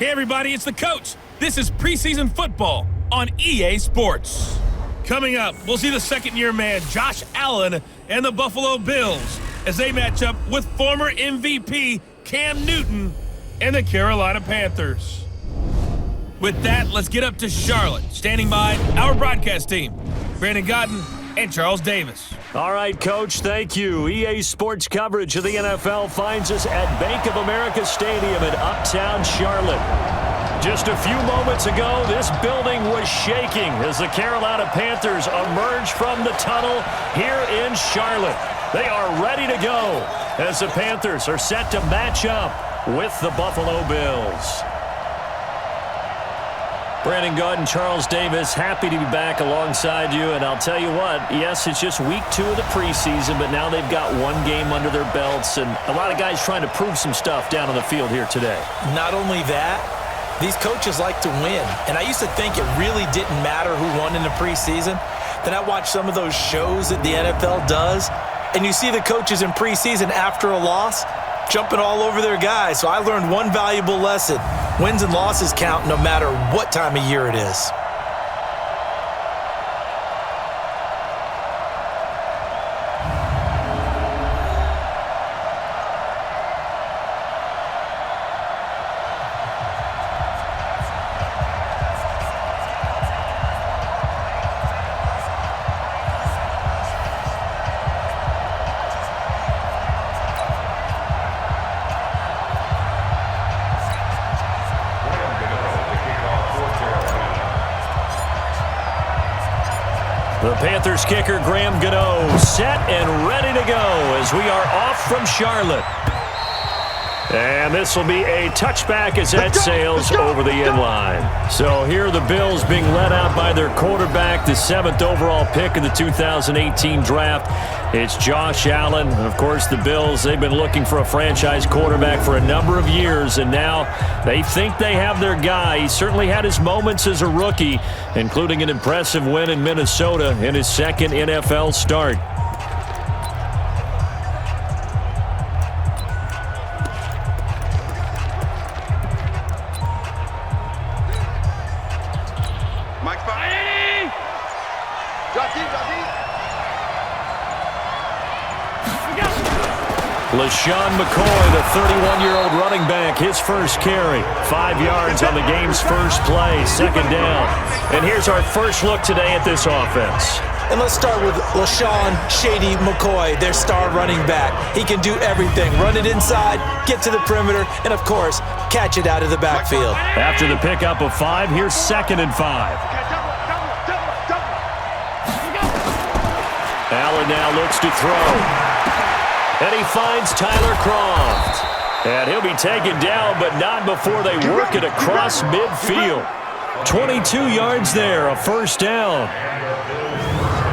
Hey everybody, it's the coach. This is preseason football on EA Sports. Coming up, we'll see the second-year man Josh Allen and the Buffalo Bills as they match up with former MVP Cam Newton and the Carolina Panthers. With that, let's get up to Charlotte. Standing by, our broadcast team, Brandon Godden and Charles Davis. All right, Coach, thank you. EA Sports coverage of the NFL finds us at Bank of America Stadium in uptown Charlotte. Just a few moments ago, this building was shaking as the Carolina Panthers emerged from the tunnel here in Charlotte. They are ready to go as the Panthers are set to match up with the Buffalo Bills. Brandon Godden, Charles Davis, happy to be back alongside you. And I'll tell you what, yes, it's just week 2 of the preseason, but now they've got one game under their belts. And a lot of guys trying to prove some stuff down on the field here today. Not only that, these coaches like to win. And I used to think it really didn't matter who won in the preseason. Then I watched some of those shows that the NFL does, and you see the coaches in preseason after a loss jumping all over their guys. So I learned one valuable lesson. Wins and losses count no matter what time of year it is. The Panthers kicker, Graham Gano, set and ready to go as we are off from Charlotte. And this will be a touchback as that sails over the end line. So here are the Bills being led out by their quarterback, the 7th overall pick in the 2018 draft. It's Josh Allen. Of course, the Bills, they've been looking for a franchise quarterback for a number of years, and now they think they have their guy. He certainly had his moments as a rookie, including an impressive win in Minnesota in his second NFL start. LaShawn McCoy, the 31-year-old running back, his first carry. 5 yards on the game's first play, second down. And here's our first look today at this offense. And let's start with LaShawn Shady McCoy, their star running back. He can do everything. Run it inside, get to the perimeter, and, of course, catch it out of the backfield. After the pickup of 5, here's 2nd and 5. Allen now looks to throw. And he finds Tyler Kroft. And he'll be taken down, but not before they work it across midfield. 22 yards there, a first down.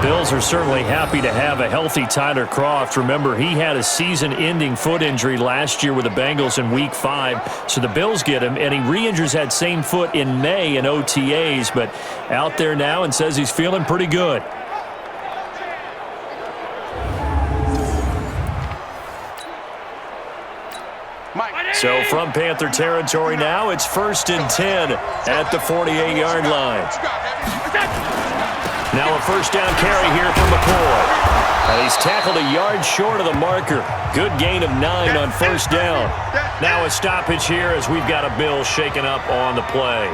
Bills are certainly happy to have a healthy Tyler Kroft. Remember, he had a season-ending foot injury last year with the Bengals in Week 5. So the Bills get him, and he re-injures that same foot in May in OTAs. But out there now and says he's feeling pretty good. So from Panther territory now, it's 1st and 10 at the 48-yard line. Now a first down carry here from McCoy. And he's tackled a yard short of the marker. Good gain of 9 on first down. Now a stoppage here as we've got a Bill shaken up on the play.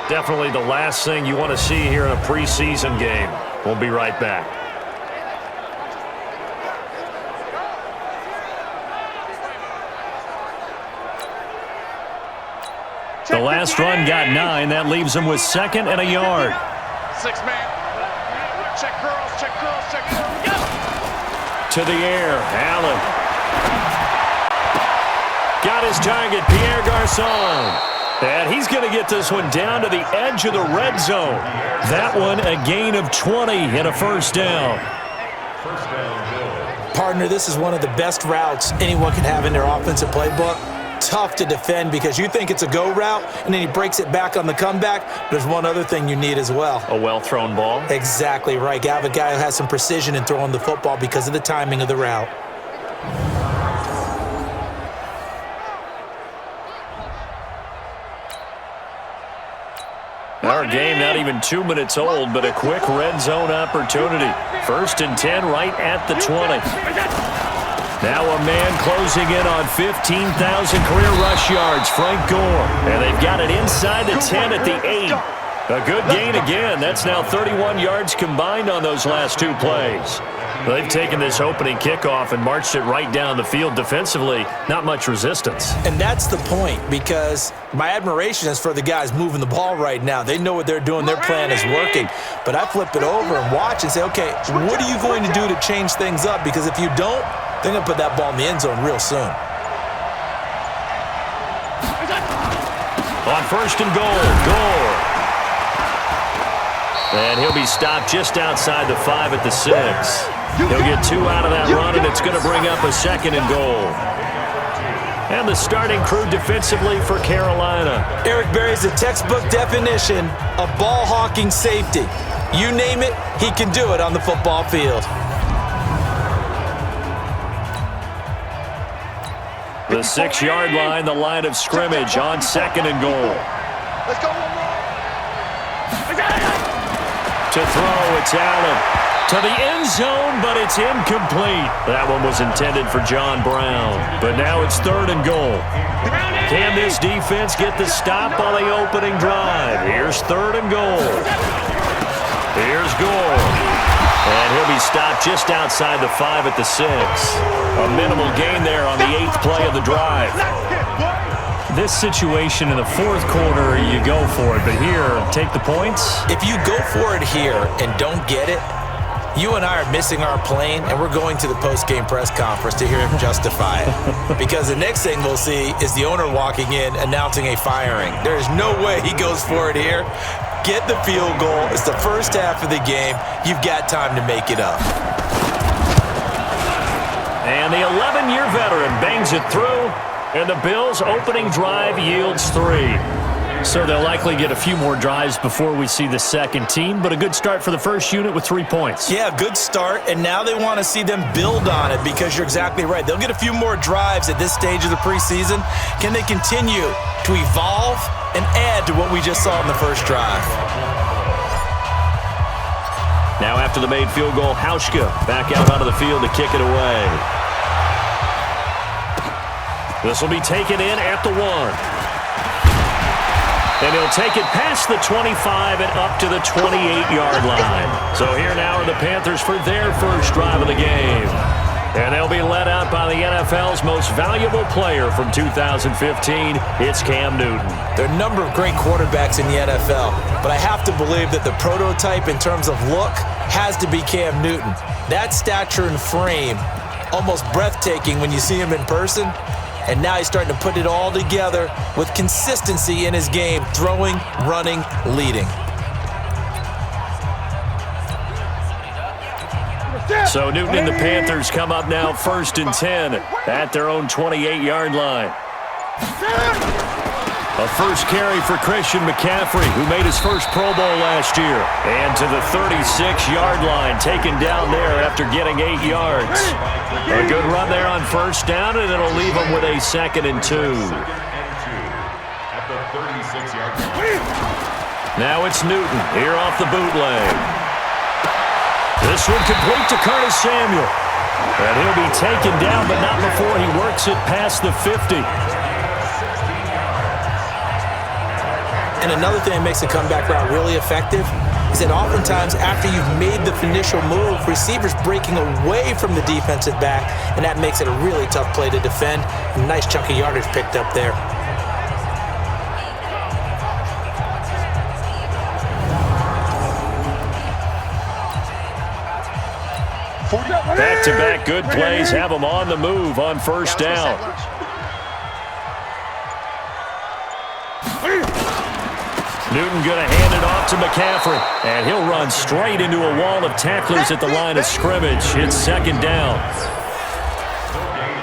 Definitely the last thing you want to see here in a preseason game. We'll be right back. The last run got 9. That leaves him with 2nd and a yard. 6-man. Check girls, check girls, check girls. To the air, Allen. Got his target, Pierre Garçon. And he's going to get this one down to the edge of the red zone. That one a gain of 20 and a first down. Partner, this is one of the best routes anyone can have in their offensive playbook. Tough to defend because you think it's a go route, and then he breaks it back on the comeback. There's one other thing you need as well. A well-thrown ball? Exactly right. You have a guy who has some precision in throwing the football because of the timing of the route. Our game not even 2 minutes old, but a quick red zone opportunity. 1st and 10 right at the 20. Now a man closing in on 15,000 career rush yards, Frank Gore. And they've got it inside the 10 at the 8. A good gain again. That's now 31 yards combined on those last 2 plays. They've taken this opening kickoff and marched it right down the field defensively. Not much resistance. And that's the point, because my admiration is for the guys moving the ball right now. They know what they're doing. Their plan is working. But I flip it over and watch and say, okay, what are you going to do to change things up? Because if you don't, they're going to put that ball in the end zone real soon. On 1st and goal, Gore. And he'll be stopped just outside the 5 at the 6. He'll get 2 out of that run, and it's going to bring up a 2nd and goal. And the starting crew defensively for Carolina. Eric Berry's the textbook definition of ball-hawking safety. You name it, he can do it on the football field. The 6-yard line, the line of scrimmage on 2nd and goal. Let's go. To throw, it's Allen. To the end zone, but it's incomplete. That one was intended for John Brown. But now it's 3rd and goal. Can this defense get the stop on the opening drive? Here's 3rd and goal. Here's Gore. And he'll be stopped just outside the 5 at the 6. A minimal gain there on the 8th play of the drive. This situation in the 4th quarter, you go for it. But here, take the points. If you go for it here and don't get it, you and I are missing our plane, and we're going to the post-game press conference to hear him justify it. Because the next thing we'll see is the owner walking in announcing a firing. There is no way he goes for it here. Get the field goal. It's the first half of the game. You've got time to make it up. And the 11-year veteran bangs it through, and the Bills' opening drive yields 3. So they'll likely get a few more drives before we see the second team, but a good start for the first unit with 3 points. Yeah, good start, and now they want to see them build on it, because you're exactly right. They'll get a few more drives at this stage of the preseason. Can they continue to evolve and add to what we just saw in the first drive? Now after the made field goal, Hauschka back out onto the field to kick it away. This will be taken in at the 1. And he'll take it past the 25 and up to the 28-yard line. So here now are the Panthers for their first drive of the game. And they'll be led out by the NFL's most valuable player from 2015. It's Cam Newton. There are a number of great quarterbacks in the NFL, but I have to believe that the prototype in terms of look has to be Cam Newton. That stature and frame, almost breathtaking when you see him in person. And now he's starting to put it all together with consistency in his game, throwing, running, leading. So Newton and the Panthers come up now 1st and 10 at their own 28-yard line. A first carry for Christian McCaffrey, who made his first Pro Bowl last year. And to the 36-yard line, taken down there after getting 8 yards. A good run there on 1st down, and it'll leave him with a 2nd and 2. Now it's Newton here off the bootleg. This one complete to Curtis Samuel. And he'll be taken down, but not before he works it past the 50. And another thing that makes a comeback route really effective is that oftentimes after you've made the initial move, receivers breaking away from the defensive back, and that makes it a really tough play to defend. A nice chunk of yardage picked up there. Back-to-back good plays have them on the move on 1st down. Newton going to hand it off to McCaffrey, and he'll run straight into a wall of tacklers at the line of scrimmage. It's 2nd down.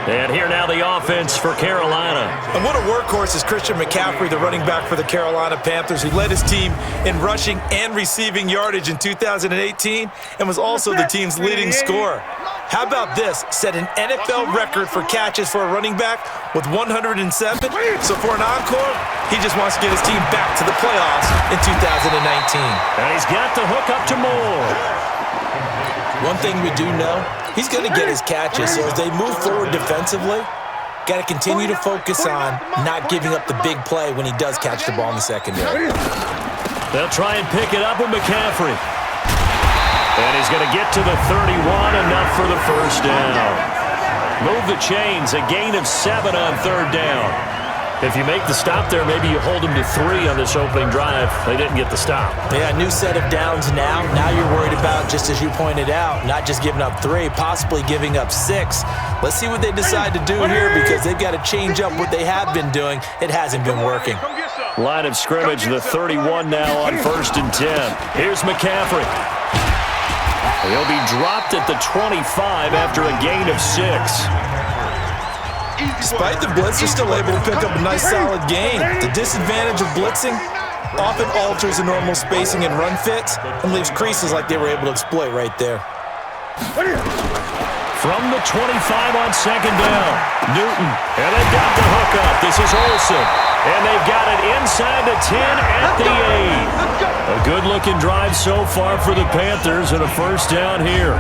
And here now the offense for Carolina. And what a workhorse is Christian McCaffrey, the running back for the Carolina Panthers, who led his team in rushing and receiving yardage in 2018 and was also the team's leading scorer. How about this? Set an NFL record for catches for a running back with 107. So for an encore, he just wants to get his team back to the playoffs in 2019. And he's got the hook up to Moore. One thing we do know, he's going to get his catches. So as they move forward defensively, got to continue to focus on not giving up the big play when he does catch the ball in the secondary. They'll try and pick it up with McCaffrey. And he's going to get to the 31, enough for the first down. Move the chains, a gain of 7 on third down. If you make the stop there, maybe you hold them to 3 on this opening drive. They didn't get the stop. Yeah, new set of downs now. Now you're worried about, just as you pointed out, not just giving up 3, possibly giving up 6. Let's see what they decide to do here, because they've got to change up what they have been doing. It hasn't been working. Line of scrimmage, the 31 now on 1st and 10. Here's McCaffrey. He'll be dropped at the 25 after a gain of 6. Despite the blitz, they're still able to pick up a nice solid gain. The disadvantage of blitzing often alters the normal spacing and run fits and leaves creases like they were able to exploit right there. From the 25 on 2nd down, Newton. And they've got the hook up. This is Olsen. And they've got it inside the 10 at the 8. A good-looking drive so far for the Panthers, and a first down here.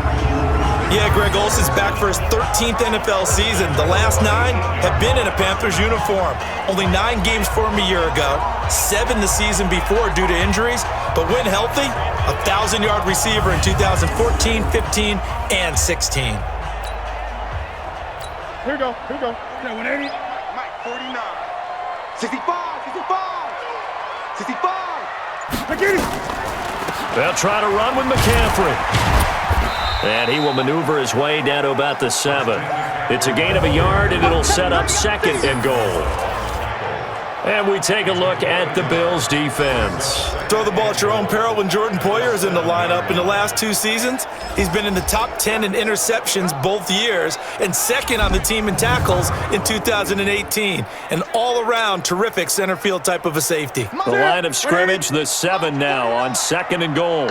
Yeah, Greg Olsen's back for his 13th NFL season. The last 9 have been in a Panthers uniform. Only 9 games for him a year ago, 7 the season before due to injuries. But when healthy, a 1,000-yard receiver in 2014, 15, and 16. Here we go. 180. Mike, 49. 65. 65. I get it. They'll try to run with McCaffrey. And he will maneuver his way down to about the 7. It's a gain of a yard, and it'll set up 2nd and goal. And we take a look at the Bills' defense. Throw the ball at your own peril when Jordan Poyer is in the lineup. In the last 2 seasons, he's been in the top 10 in interceptions both years and 2nd on the team in tackles in 2018. An all-around terrific center field type of a safety. The line of scrimmage, the 7 now on 2nd and goal.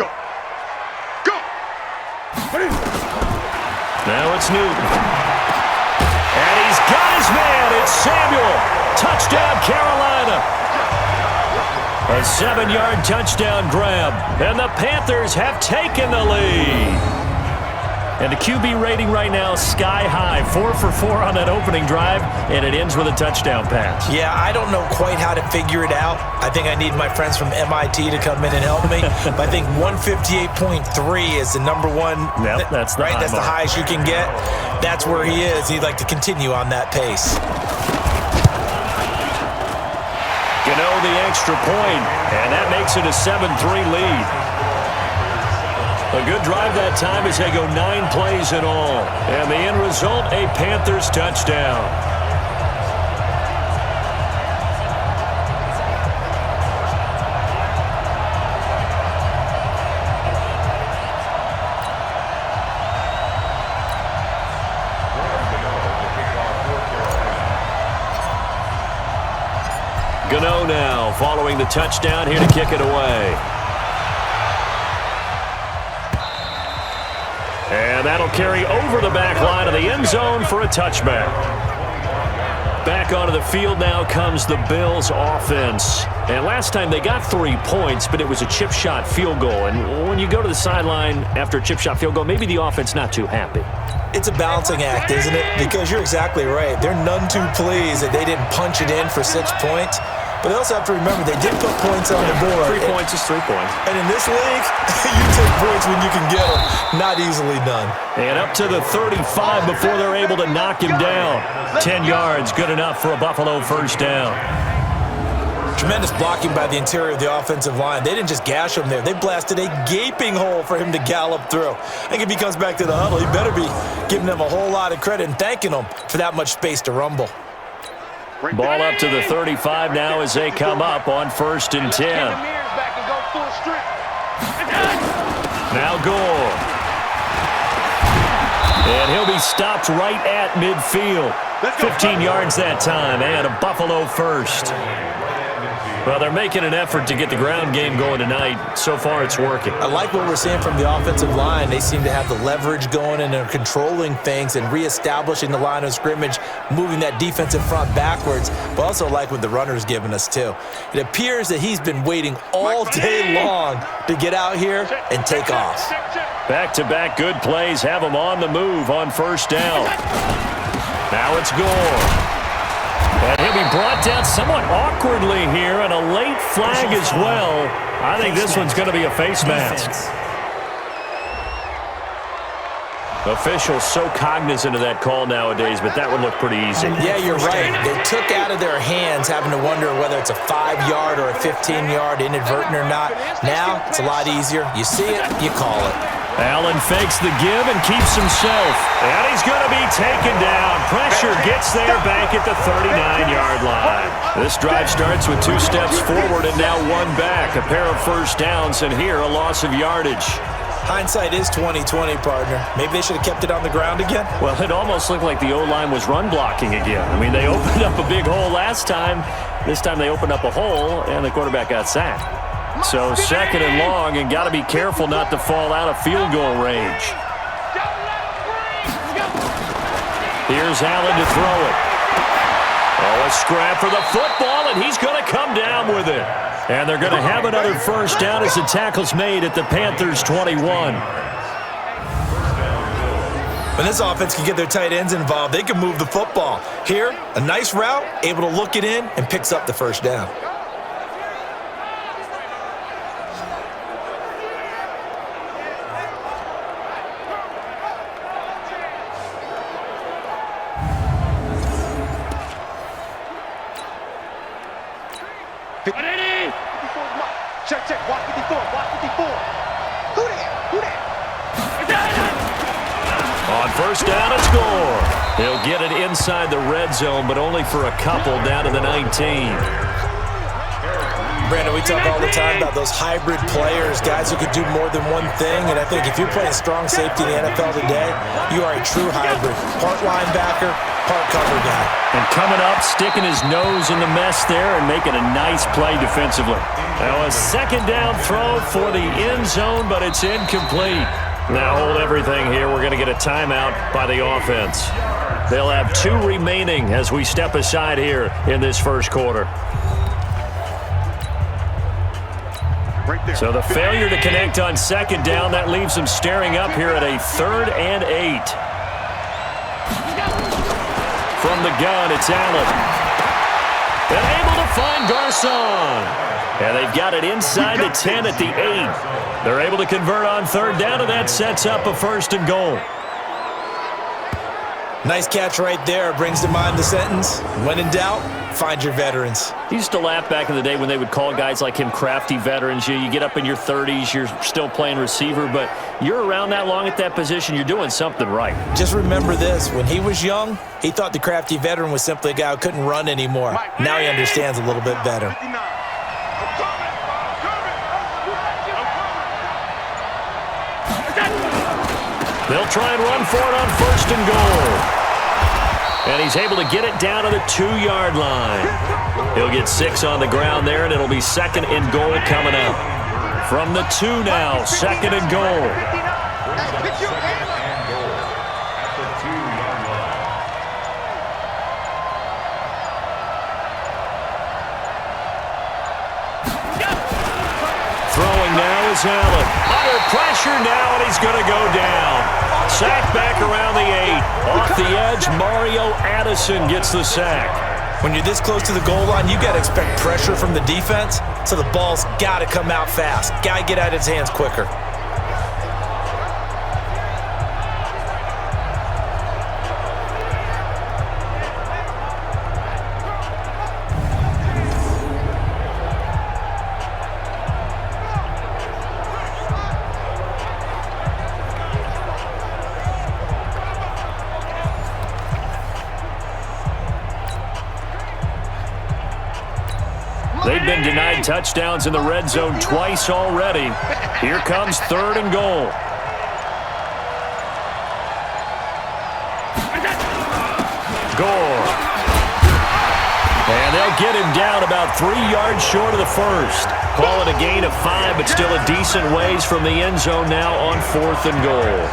Now it's Newton. And he's got his man. It's Samuel. Touchdown, Carolina. A 7-yard touchdown grab. And the Panthers have taken the lead. And the QB rating right now is sky high. 4 for 4 on that opening drive, and it ends with a touchdown pass. Yeah, I don't know quite how to figure it out. I think I need my friends from MIT to come in and help me. But I think 158.3 is the number one. Yep, that's the right. That's the highest you can get. That's where he is. He'd like to continue on that pace. Gano the extra point, and that makes it a 7-3 lead. A good drive that time as they go 9 plays in all. And the end result, a Panthers touchdown. Gano now following the touchdown here to kick it away. And that'll carry over the back line of the end zone for a touchback. Back onto the field now comes the Bills offense. And last time they got 3 points, but it was a chip shot field goal. And when you go to the sideline after a chip shot field goal, maybe the offense not too happy. It's a balancing act, isn't it? Because you're exactly right. They're none too pleased that they didn't punch it in for 6 points. But they also have to remember they did put points on the board. 3 points is 3 points. And in this league, you take points when you can get them. Not easily done. And up to the 35 before they're able to knock him down. 10 yards, good enough for a Buffalo first down. Tremendous blocking by the interior of the offensive line. They didn't just gash him there. They blasted a gaping hole for him to gallop through. I think if he comes back to the huddle, he better be giving them a whole lot of credit and thanking them for that much space to rumble. Ball up to the 35 now as they come up on 1st and 10. Now Gore. And he'll be stopped right at midfield. 15 yards that time, and a Buffalo first. Well, they're making an effort to get the ground game going tonight. So far, it's working. I like what we're seeing from the offensive line. They seem to have the leverage going, and they're controlling things and reestablishing the line of scrimmage, moving that defensive front backwards, but also like what the runner's giving us, too. It appears that he's been waiting all day long to get out here and take off. Back-to-back good plays have him on the move on first down. Now it's Gore. And he'll be brought down somewhat awkwardly here, and a late flag as well. I think this one's going to be a face mask. Officials so cognizant of that call nowadays, but that would look pretty easy. Yeah, you're right. They took out of their hands having to wonder whether it's a 5-yard or a 15-yard inadvertent or not. Now, it's a lot easier. You see it, you call it. Allen fakes the give and keeps himself. And he's going to be taken down. Pressure gets there back at the 39-yard line. This drive starts with 2 steps forward and now 1 back. A pair of first downs, and here a loss of yardage. Hindsight is 20/20, partner. Maybe they should have kept it on the ground again. Well, it almost looked like the O-line was run blocking again. I mean, they opened up a big hole last time. This time they opened up a hole, and the quarterback got sacked. So 2nd and long, and got to be careful not to fall out of field goal range. Here's Allen to throw it. Oh, a scrap for the football, and he's going to come down with it. And they're going to have another first down as the tackle's made at the Panthers' 21. When this offense can get their tight ends involved, they can move the football. Here, a nice route, able to look it in, and picks up the first down. Check, watch 54, watch 54. Who that? On first down, it's Gore. He'll get it inside the red zone, but only for a couple down to the 19. Brandon, we talk all the time about those hybrid players, guys who could do more than one thing, and I think if you're playing strong safety in the NFL today, you are a true hybrid. Part linebacker, part cover guy. And coming up, sticking his nose in the mess there and making a nice play defensively. Now a 2nd down throw for the end zone, but it's incomplete. Now hold everything here. We're going to get a timeout by the offense. They'll have 2 remaining as we step aside here in this first quarter. So the failure to connect on 2nd down, that leaves them staring up here at a 3rd and 8. From the gun, it's Allen. And able to find Garcon. And they've got it inside the 10 at the 8. They're able to convert on 3rd down, and that sets up a 1st and goal. Nice catch right there. Brings to mind the sentence, when in doubt, find your veterans. He used to laugh back in the day when they would call guys like him crafty veterans. You get up in your 30s, you're still playing receiver, but you're around that long at that position, you're doing something right. Just remember this. When he was young, he thought the crafty veteran was simply a guy who couldn't run anymore. Now he understands a little bit better. They'll try and run for it on 1st and goal. And he's able to get it down to the 2-yard line. He'll get 6 on the ground there, and it'll be 2nd and goal coming up. From the 2 now, 2nd and goal. Throwing now is Allen. Under pressure now, and he's going to go down. Sack back around the 8. Off the edge, Mario Addison gets the sack. When you're this close to the goal line, you got to expect pressure from the defense, so the ball's got to come out fast. Got to get out of his hands quicker. They've been denied touchdowns in the red zone twice already. Here comes 3rd and goal. Gore. And they'll get him down about 3 yards short of the first. Call it a gain of 5, but still a decent ways from the end zone now on 4th and goal.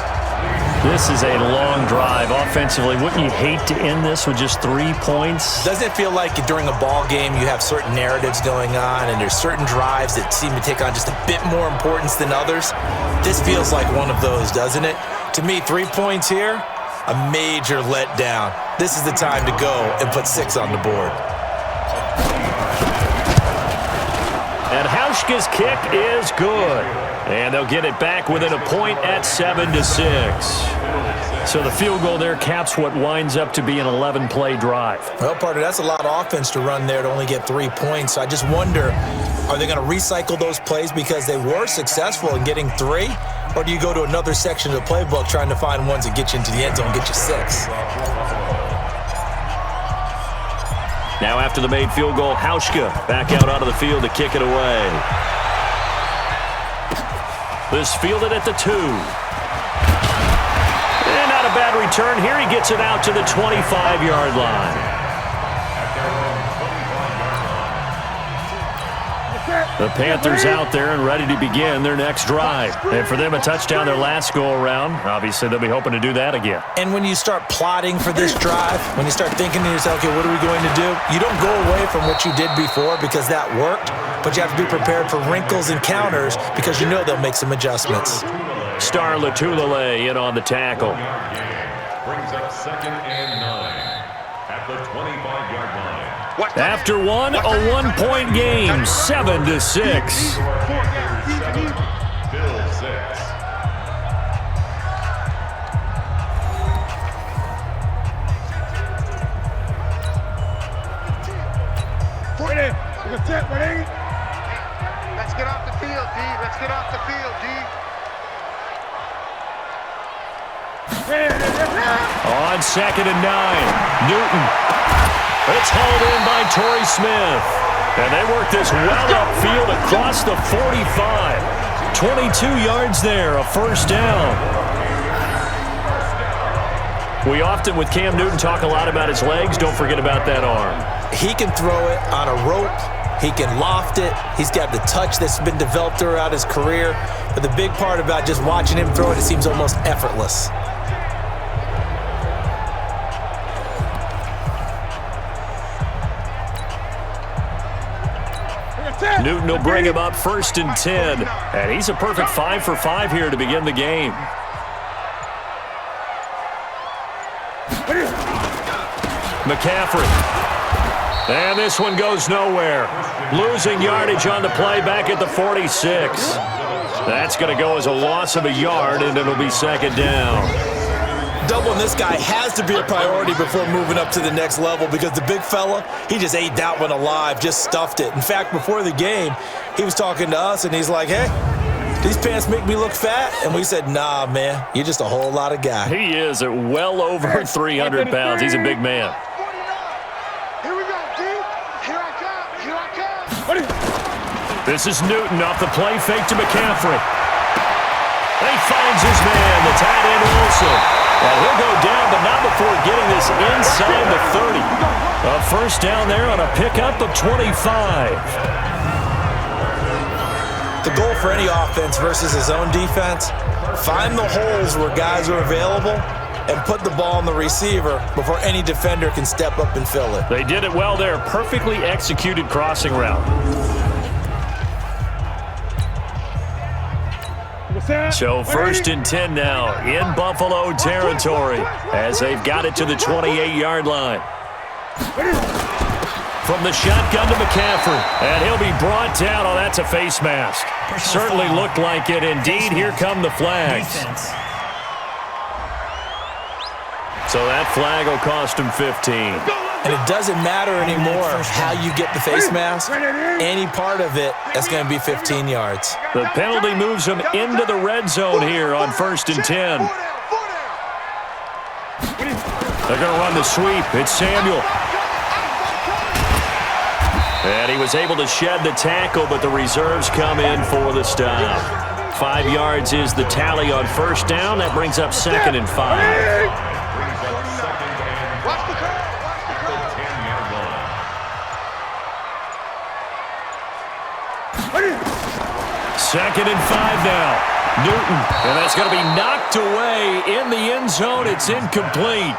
This is a long drive offensively. Wouldn't you hate to end this with just 3 points? Doesn't it feel like during a ball game you have certain narratives going on and there's certain drives that seem to take on just a bit more importance than others? This feels like one of those, doesn't it? To me, 3 points here, a major letdown. This is the time to go and put 6 on the board. And Hauschka's kick is good. And they'll get it back within a point at 7-6. So the field goal there caps what winds up to be an 11-play drive. Well, partner, that's a lot of offense to run there to only get 3 points. So I just wonder, are they going to recycle those plays because they were successful in getting 3? Or do you go to another section of the playbook trying to find ones that get you into the end zone and get you 6? Now after the made field goal, Hauschka back out onto the field to kick it away. This fielded at the 2. And not a bad return here. He gets it out to the 25-yard line. The Panthers out there and ready to begin their next drive. And for them, a touchdown their last go-around. Obviously, they'll be hoping to do that again. And when you start plotting for this drive, when you start thinking to yourself, okay, what are we going to do? You don't go away from what you did before because that worked, but you have to be prepared for wrinkles and counters because you know they'll make some adjustments. Star Latulele in on the tackle. Brings up 2nd and 9 at the 25-yard line. After one, a 1-point game, 7-6. Bill 6. Let's get off the field, D. Let's get off the field, D. On 2nd and 9, Newton. It's hauled in by Torrey Smith. And they work this well upfield across the 45. 22 yards there, a first down. We often, with Cam Newton, talk a lot about his legs. Don't forget about that arm. He can throw it on a rope. He can loft it. He's got the touch that's been developed throughout his career. But the big part about just watching him throw it, it seems almost effortless. Newton will bring him up 1st and 10. And he's a perfect 5 for 5 here to begin the game. McCaffrey. And this one goes nowhere. Losing yardage on the play back at the 46. That's going to go as a loss of a yard, and it'll be 2nd down. Doubling this guy has to be a priority before moving up to the next level because the big fella, he just ate that one alive, just stuffed it. In fact, before the game, he was talking to us, and he's like, hey, these pants make me look fat? And we said, nah, man, you're just a whole lot of guy. He is at well over 300 pounds. He's a big man. 49. Here we go, D. Here I come. Here I come. This is Newton off the play fake to McCaffrey. He finds his man, the tight end Wilson. And he'll go down, but not before getting this inside the 30. A first down there on a pickup of 25. The goal for any offense versus his own defense, find the holes where guys are available and put the ball on the receiver before any defender can step up and fill it. They did it well there. Perfectly executed crossing route. So 1st and 10 now in Buffalo territory as they've got it to the 28-yard line. From the shotgun to McCaffrey, and he'll be brought down. Oh, that's a face mask. Certainly looked like it. Indeed, here come the flags. So that flag will cost him 15. And it doesn't matter anymore how you get the face mask. Any part of it, that's going to be 15 yards. The penalty moves him into the red zone here on 1st and 10. They're going to run the sweep. It's Samuel. And he was able to shed the tackle, but the reserves come in for the stop. 5 yards is the tally on first down. That brings up 2nd and 5. Watch the curve. 2nd and 5 now. Newton, and that's going to be knocked away in the end zone. It's incomplete.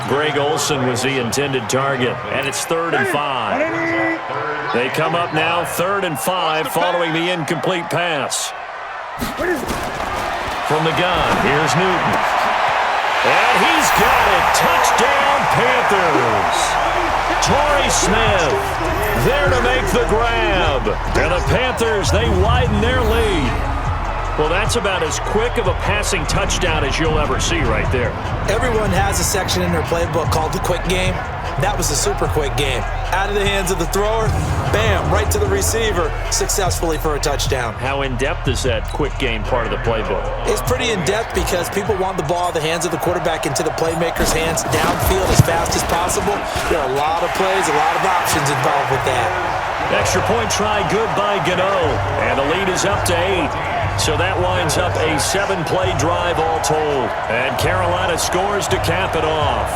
Greg Olsen was the intended target, and it's 3rd and 5. They come up now 3rd and 5 following the incomplete pass. From the gun, here's Newton. And he's got it. Touchdown, Panthers. Torrey Smith there to make the grab. And the Panthers, they widen their lead. Well, that's about as quick of a passing touchdown as you'll ever see right there. Everyone has a section in their playbook called the quick game. That was a super quick game. Out of the hands of the thrower, bam, right to the receiver, successfully for a touchdown. How in-depth is that quick game part of the playbook? It's pretty in-depth because people want the ball out of the hands of the quarterback into the playmaker's hands downfield as fast as possible. There are a lot of plays, a lot of options involved with that. Extra point try good by Gano, and the lead is up to 8. So that winds up a 7-play drive all told. And Carolina scores to cap it off.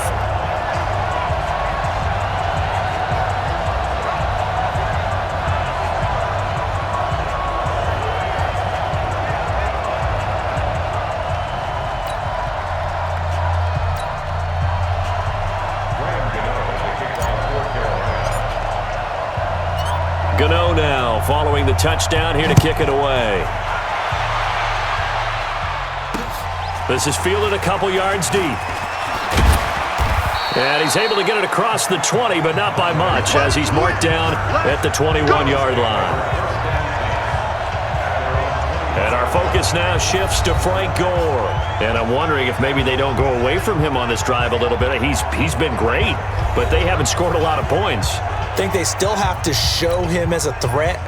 Gano now following the touchdown here to kick it away. This is fielded a couple yards deep. And he's able to get it across the 20, but not by much, as he's marked down at the 21-yard line. And our focus now shifts to Frank Gore. And I'm wondering if maybe they don't go away from him on this drive a little bit. He's been great, but they haven't scored a lot of points. I think they still have to show him as a threat.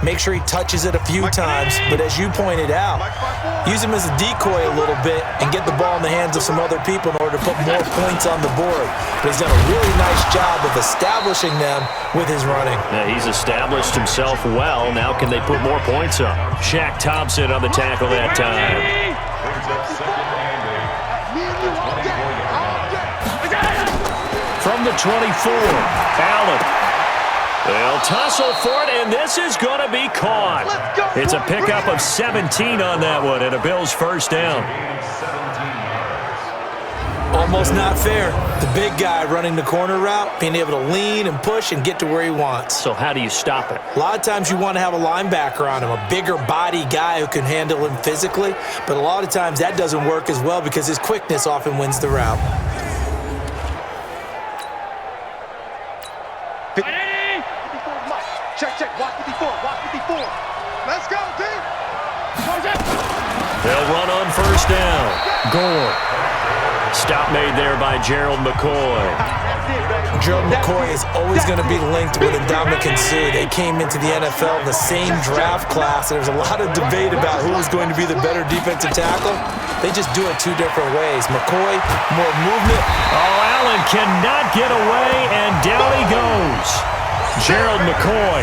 Make sure he touches it a few times, but as you pointed out, use him as a decoy a little bit and get the ball in the hands of some other people in order to put more points on the board. But he's done a really nice job of establishing them with his running. Yeah, he's established himself well. Now can they put more points up? Shaq Thompson on the tackle that time. From the 24, Allen. They'll tussle for it, and this is going to be caught. It's a pickup of 17 on that one, and a Bills first down. Almost not fair. The big guy running the corner route, being able to lean and push and get to where he wants. So how do you stop it? A lot of times you want to have a linebacker on him, a bigger body guy who can handle him physically, but a lot of times that doesn't work as well because his quickness often wins the route. Check, watch 54, watch 54. Let's go, team. They'll run on first down. Gore. Stop made there by Gerald McCoy. Gerald McCoy is always going to be linked with Ndamukong Suh. They came into the NFL in the same draft class. There's a lot of debate about who is going to be the better defensive tackle. They just do it two different ways. McCoy, more movement. Oh, Allen cannot get away, and down he goes. Gerald McCoy,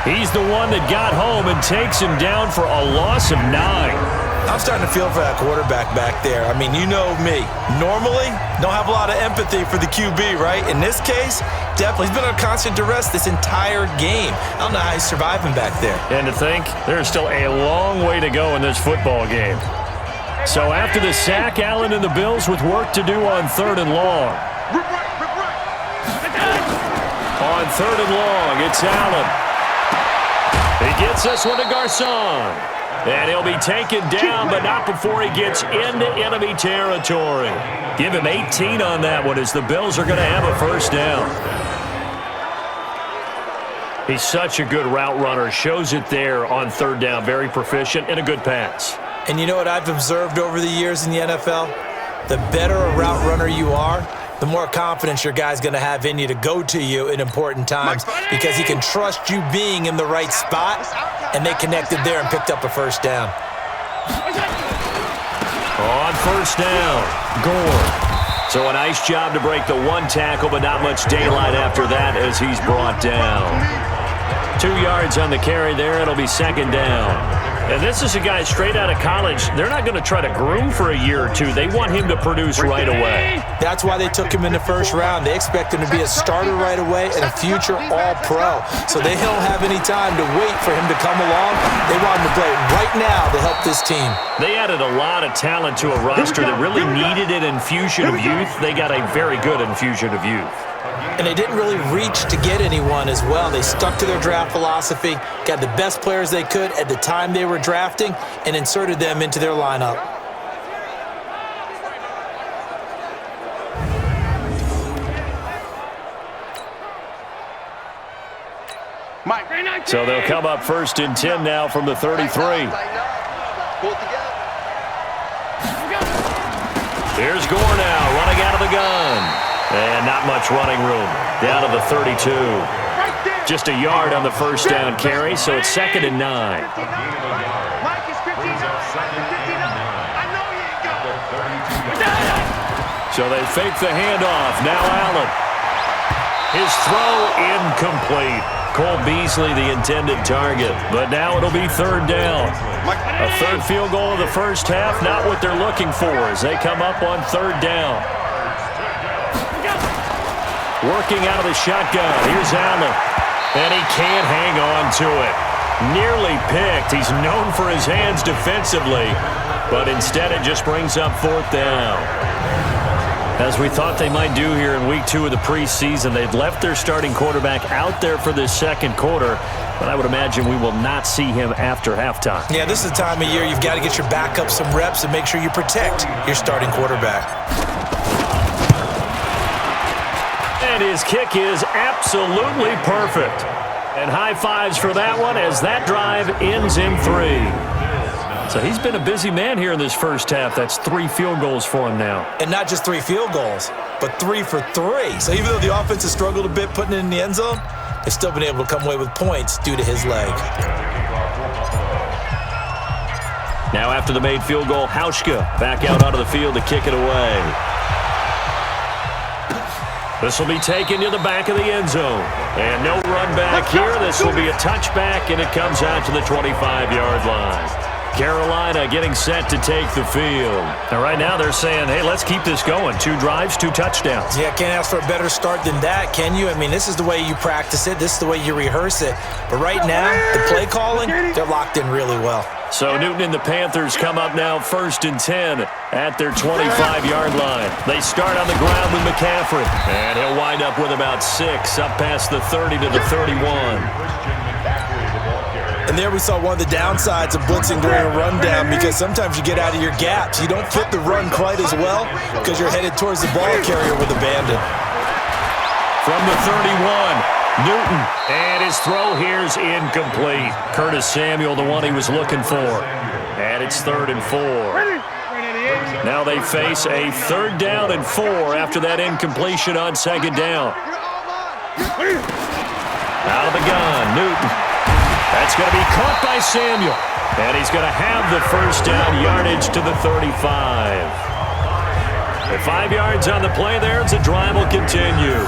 he's the one that got home and takes him down for a loss of 9. I'm starting to feel for that quarterback back there. I mean, you know me. Normally, don't have a lot of empathy for the QB, right? In this case, definitely. He's been on constant duress this entire game. I don't know how he's surviving back there. And to think, there's still a long way to go in this football game. So after the sack, Allen and the Bills with work to do on 3rd and long. On 3rd and long, it's Allen. He gets this one to Garcon. And he'll be taken down, but not before he gets into enemy territory. Give him 18 on that one as the Bills are going to have a first down. He's such a good route runner. Shows it there on 3rd down. Very proficient and a good pass. And you know what I've observed over the years in the NFL? The better a route runner you are, the more confidence your guy's going to have in you to go to you in important times because he can trust you being in the right spot, and they connected there and picked up a first down. On first down, Gore. So a nice job to break the one tackle, but not much daylight after that as he's brought down. 2 yards on the carry there. It'll be 2nd down. And this is a guy straight out of college. They're not going to try to groom for a year or two. They want him to produce right away. That's why they took him in the first round. They expect him to be a starter right away and a future All-Pro. So they don't have any time to wait for him to come along. They want him to play right now to help this team. They added a lot of talent to a roster that really needed an infusion of youth. They got a very good infusion of youth. And they didn't really reach to get anyone as well. They stuck to their draft philosophy, got the best players they could at the time they were drafting, and inserted them into their lineup. So they'll come up 1st and 10 now from the 33. Here's Gore now, running out of the gun. And not much running room. Down to the 32. Just a yard on the first down carry, so it's 2nd and 9. Mike is 15 yards. 59. I know you ain't got. So they fake the handoff. Now Allen. His throw incomplete. Cole Beasley the intended target. But now it'll be 3rd down. A 3rd field goal of the first half, not what they're looking for as they come up on 3rd down. Working out of the shotgun. Here's Allen. And he can't hang on to it. Nearly picked. He's known for his hands defensively. But instead it just brings up 4th down. As we thought they might do here in week 2 of the preseason, they've left their starting quarterback out there for this 2nd quarter. But I would imagine we will not see him after halftime. Yeah, this is the time of year you've got to get your backup some reps and make sure you protect your starting quarterback. And his kick is absolutely perfect. And high fives for that one as that drive ends in 3. So he's been a busy man here in this first half. That's 3 field goals for him now. And not just 3 field goals, but 3 for 3. So even though the offense has struggled a bit putting it in the end zone, they've still been able to come away with points due to his leg. Now after the made field goal, Hauschka back out onto the field to kick it away. This will be taken to the back of the end zone. And no run back here. This will be a touchback, and it comes out to the 25-yard line. Carolina getting set to take the field. And right now they're saying, hey, let's keep this going. 2 drives, 2 touchdowns. Yeah, can't ask for a better start than that, can you? I mean, this is the way you practice it. This is the way you rehearse it. But right now, the play calling, they're locked in really well. So Newton and the Panthers come up now 1st and 10 at their 25-yard line. They start on the ground with McCaffrey. And he'll wind up with about 6 up past the 30 to the 31. And there we saw one of the downsides of blitzing during a rundown because sometimes you get out of your gaps. You don't fit the run quite as well because you're headed towards the ball carrier with abandon. From the 31, Newton. And his throw here's incomplete. Curtis Samuel, the one he was looking for. And it's 3rd and 4. Now they face a 3rd down and 4 after that incompletion on 2nd down. Out of the gun, Newton. That's going to be caught by Samuel. And he's going to have the first down yardage to the 35. With 5 yards on the play there, the drive will continue.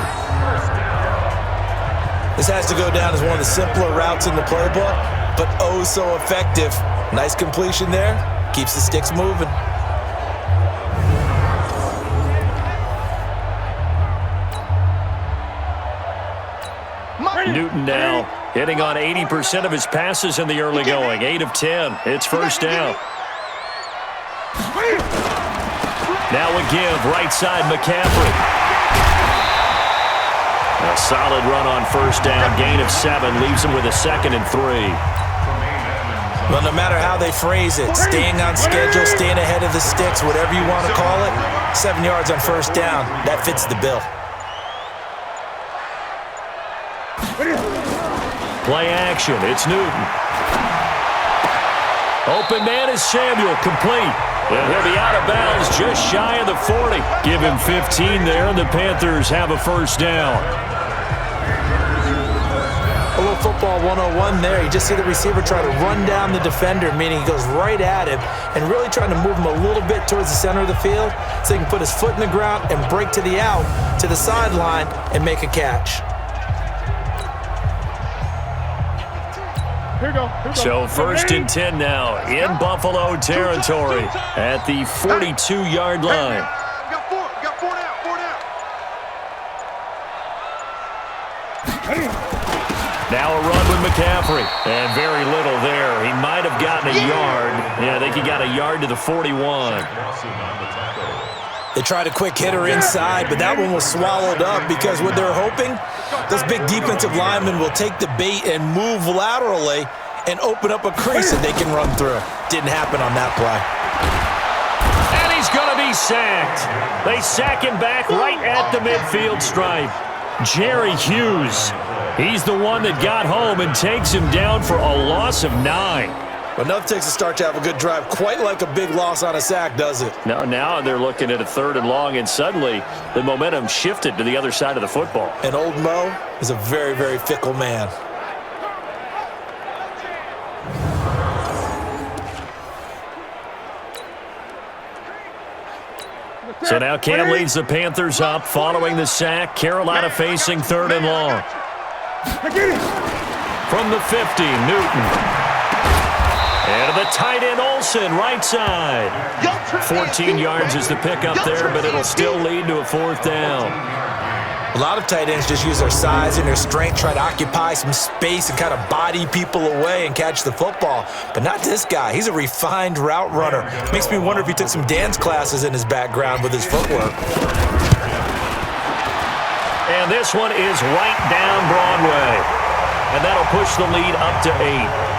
This has to go down as one of the simpler routes in the playbook, but oh so effective. Nice completion there. Keeps the sticks moving. Newton now hitting on 80% of his passes in the early going. 8 of 10. It's first down. Now a give right side McCaffrey. A solid run on first down. Gain of 7 leaves him with a 2nd and 3. Well, no matter how they phrase it, staying on schedule, staying ahead of the sticks, whatever you want to call it, 7 yards on first down, that fits the bill. Play action. It's Newton. Open man is Samuel. Complete. And he'll be out of bounds just shy of the 40. Give him 15 there, and the Panthers have a first down. A little football 101 there. You just see the receiver try to run down the defender, meaning he goes right at him and really trying to move him a little bit towards the center of the field so he can put his foot in the ground and break to the out, to the sideline, and make a catch. So 1st and 10 now in Buffalo territory at the 42-yard line. Got four down. Now a run with McCaffrey. And very little there. He might have gotten a yard. Yeah, I think he got a yard to the 41. They tried a quick hitter inside, but that one was swallowed up because what they're hoping, those big defensive linemen will take the bait and move laterally and open up a crease that they can run through. Didn't happen on that play. And he's going to be sacked. They sack him back right at the midfield stripe. Jerry Hughes, he's the one that got home and takes him down for a loss of 9. But enough takes a start to have a good drive, quite like a big loss on a sack, does it? Now they're looking at a 3rd and long, and suddenly the momentum shifted to the other side of the football. And old Mo is a very, very fickle man. So now Cam leads the Panthers up following the sack. Carolina facing 3rd and long. From the 50, Newton. And to the tight end, Olsen, right side. 14 yards is the pickup there, but it'll still lead to a 4th down. A lot of tight ends just use their size and their strength, try to occupy some space and kind of body people away and catch the football. But not this guy. He's a refined route runner. Makes me wonder if he took some dance classes in his background with his footwork. And this one is right down Broadway. And that'll push the lead up to 8.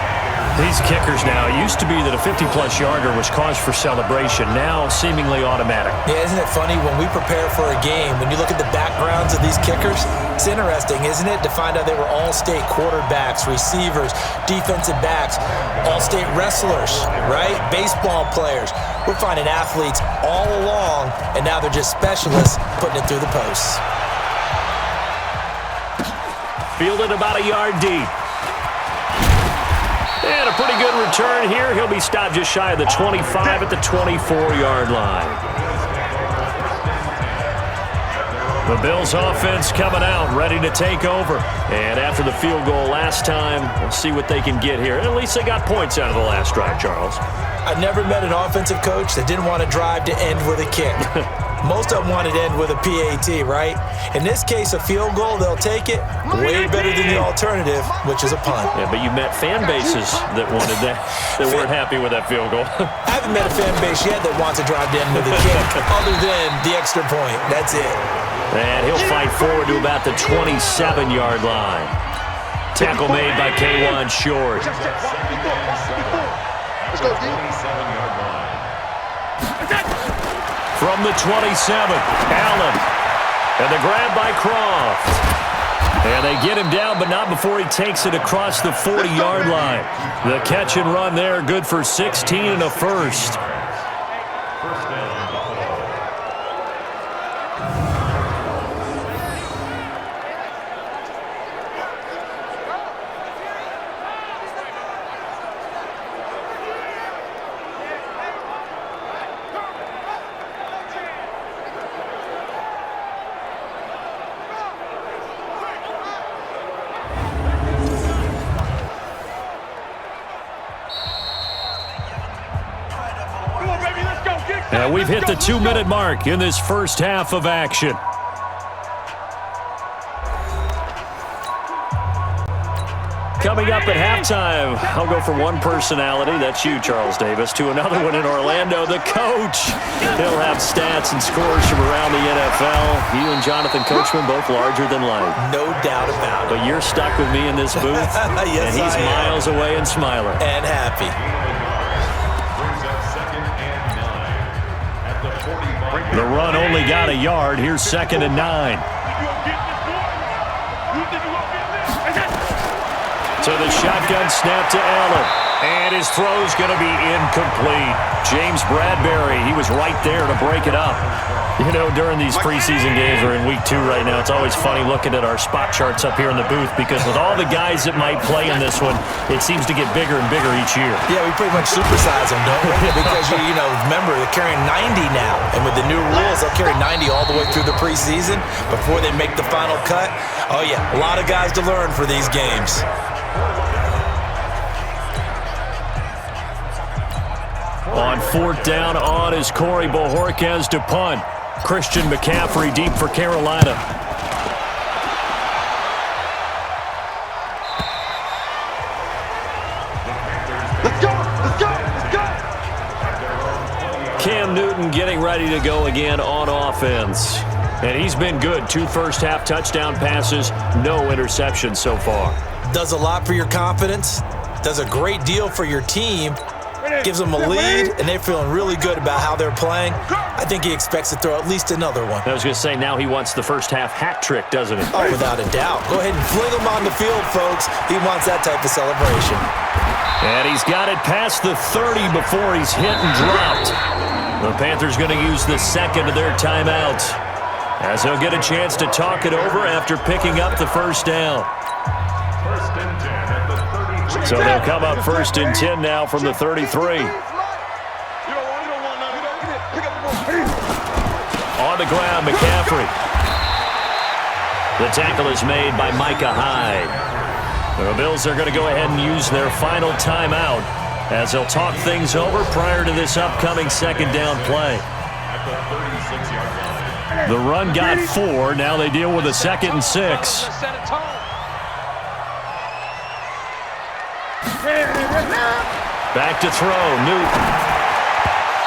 These kickers now, it used to be that a 50-plus yarder was cause for celebration, now seemingly automatic. Yeah, isn't it funny when we prepare for a game, when you look at the backgrounds of these kickers, it's interesting, isn't it, to find out they were all-state quarterbacks, receivers, defensive backs, all-state wrestlers, right? Baseball players. We're finding athletes all along, and now they're just specialists putting it through the posts. Fielded about a yard deep. And a pretty good return here. He'll be stopped just shy of the 25 at the 24-yard line. The Bills offense coming out, ready to take over. And after the field goal last time, we'll see what they can get here. At least they got points out of the last drive, Charles. I've never met an offensive coach that didn't want to drive to end with a kick. Most of them wanted to end with a PAT, right? In this case, a field goal, they'll take it way better than the alternative, which is a punt. Yeah, but you met fan bases that wanted that weren't happy with that field goal. I haven't met a fan base yet that wants to drive to end with a kick other than the extra point. That's it. And he'll fight forward to about the 27-yard line. Tackle made by K1 Short. Let's go, D. From the 27, Allen. And the grab by Croft. And they get him down, but not before he takes it across the 40-yard line. The catch and run there, good for 16 and a first. And we've hit the 2-minute mark in this first half of action. Coming up at halftime, I'll go from one personality, that's you, Charles Davis, to another one in Orlando, the coach. He'll have stats and scores from around the NFL. You and Jonathan Coachman, both larger than life. No doubt about it. But you're stuck with me in this booth, yes, and he's miles away and smiling. And happy. The run only got a yard. Here's 2nd and 9. So the shotgun snap to Allen. And his throw's going to be incomplete. James Bradbury, he was right there to break it up. You know, during these preseason games, we're in week 2 right now, it's always funny looking at our spot charts up here in the booth because with all the guys that might play in this one, it seems to get bigger and bigger each year. Yeah, we pretty much supersize them, don't we? Because, you know, remember, they're carrying 90 now. And with the new rules, they'll carry 90 all the way through the preseason before they make the final cut. Oh, yeah, a lot of guys to learn for these games. On 4th down on is Corey Bojorquez to punt. Christian McCaffrey deep for Carolina. Cam Newton getting ready to go again on offense. And he's been good. 2 first-half touchdown passes, no interceptions so far. Does a lot for your confidence. Does a great deal for your team. Gives them a lead, and they're feeling really good about how they're playing. I think he expects to throw at least another one. I was going to say, now he wants the first-half hat trick, doesn't he? Oh, without a doubt. Go ahead and fling him on the field, folks. He wants that type of celebration. And he's got it past the 30 before he's hit and dropped. The Panthers going to use the second of their timeouts, as they'll get a chance to talk it over after picking up the first down. First and 10 at the 33. So they'll come up 1st and 10 now from the 33. On the ground, McCaffrey. The tackle is made by Micah Hyde. The Bills are going to go ahead and use their final timeout as they'll talk things over prior to this upcoming second down play. At the 36-yard line. The run got 4. Now they deal with a 2nd and 6. Back to throw, Newton.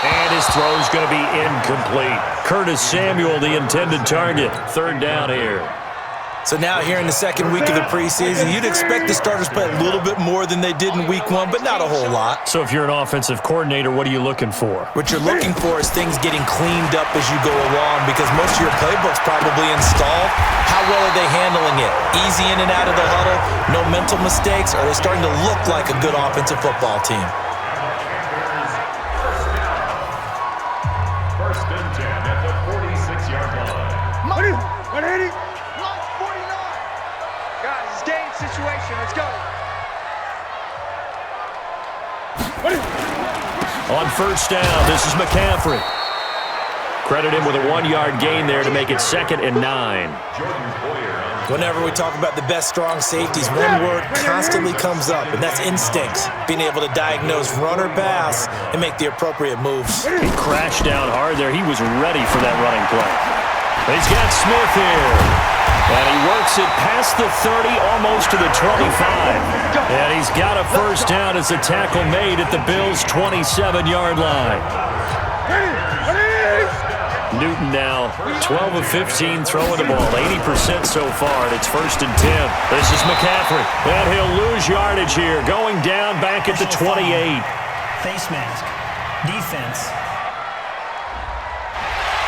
And his throw's going to be incomplete. Curtis Samuel, the intended target. 3rd down here. So now here in the second week of the preseason, you'd expect the starters to play a little bit more than they did in week 1, but not a whole lot. So if you're an offensive coordinator, what are you looking for? What you're looking for is things getting cleaned up as you go along, because most of your playbook's probably installed. How well are they handling it? Easy in and out of the huddle, no mental mistakes? Are they starting to look like a good offensive football team? First and 10 at the 46-yard line. 180. 49. Guys, it's game situation. Let's go. On 1st down, this is McCaffrey. Credit him with a 1-yard gain there to make it 2nd and 9. Whenever we talk about the best strong safeties, one word constantly comes up, and that's instinct. Being able to diagnose run or pass and make the appropriate moves. He crashed down hard there. He was ready for that running play. He's got Smith here. And he works it past the 30, almost to the 25. And he's got a first down as a tackle made at the Bills' 27-yard line. Newton now 12 of 15 throwing the ball, 80% so far, and it's 1st and 10. This is McCaffrey, and he'll lose yardage here, going down back at the 28. Face mask. Defense.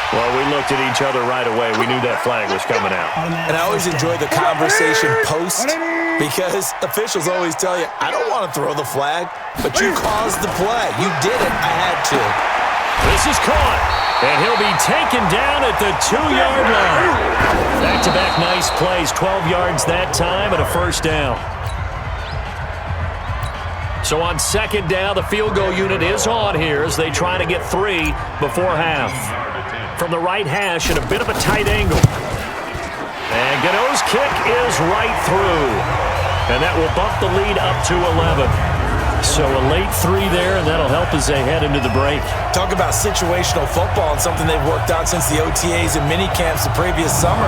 Well, we looked at each other right away. We knew that flag was coming out. And I always enjoy the conversation post, because officials always tell you, I don't want to throw the flag, but you caused the play. You did it. I had to. This is caught, and he'll be taken down at the 2-yard line. Back-to-back nice plays, 12 yards that time and a first down. So on 2nd down, the field goal unit is on here as they try to get 3 before half. From the right hash at a bit of a tight angle. And Gano's kick is right through. And that will bump the lead up to 11. So a late 3 there, and that'll help as they head into the break. Talk about situational football and something they've worked on since the OTAs and mini camps the previous summer.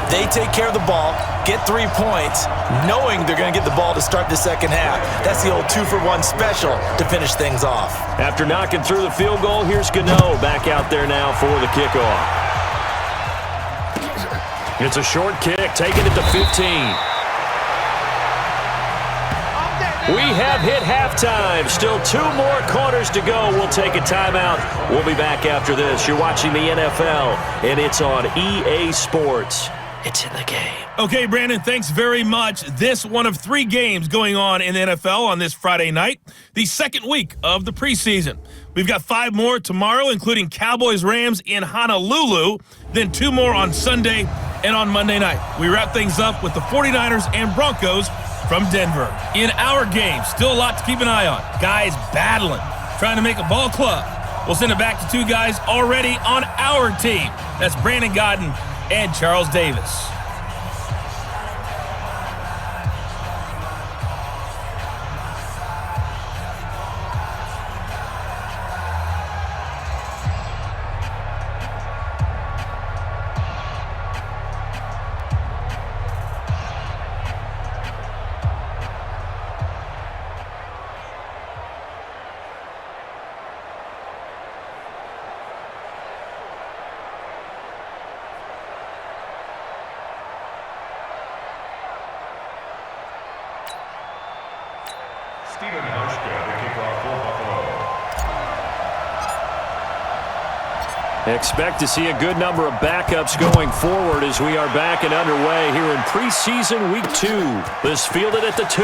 They take care of the ball, get 3 points, knowing they're going to get the ball to start the second half. That's the old 2-for-1 special to finish things off. After knocking through the field goal, here's Gano back out there now for the kickoff. It's a short kick, taken at the 15. We have hit halftime. Still 2 more quarters to go. We'll take a timeout. We'll be back after this. You're watching the NFL, and it's on EA Sports. It's in the game. Okay, Brandon, thanks very much. This one of 3 games going on in the NFL on this Friday night, the second week of the preseason. We've got 5 more tomorrow, including Cowboys-Rams in Honolulu, then 2 more on Sunday and on Monday night. We wrap things up with the 49ers and Broncos from Denver. In our game, still a lot to keep an eye on. Guys battling, trying to make a ball club. We'll send it back to 2 guys already on our team. That's Brandon Godden and Charles Davis. the kickoff for Buffalo. Expect to see a good number of backups going forward as we are back and underway here in preseason week 2. This fielded at the 2.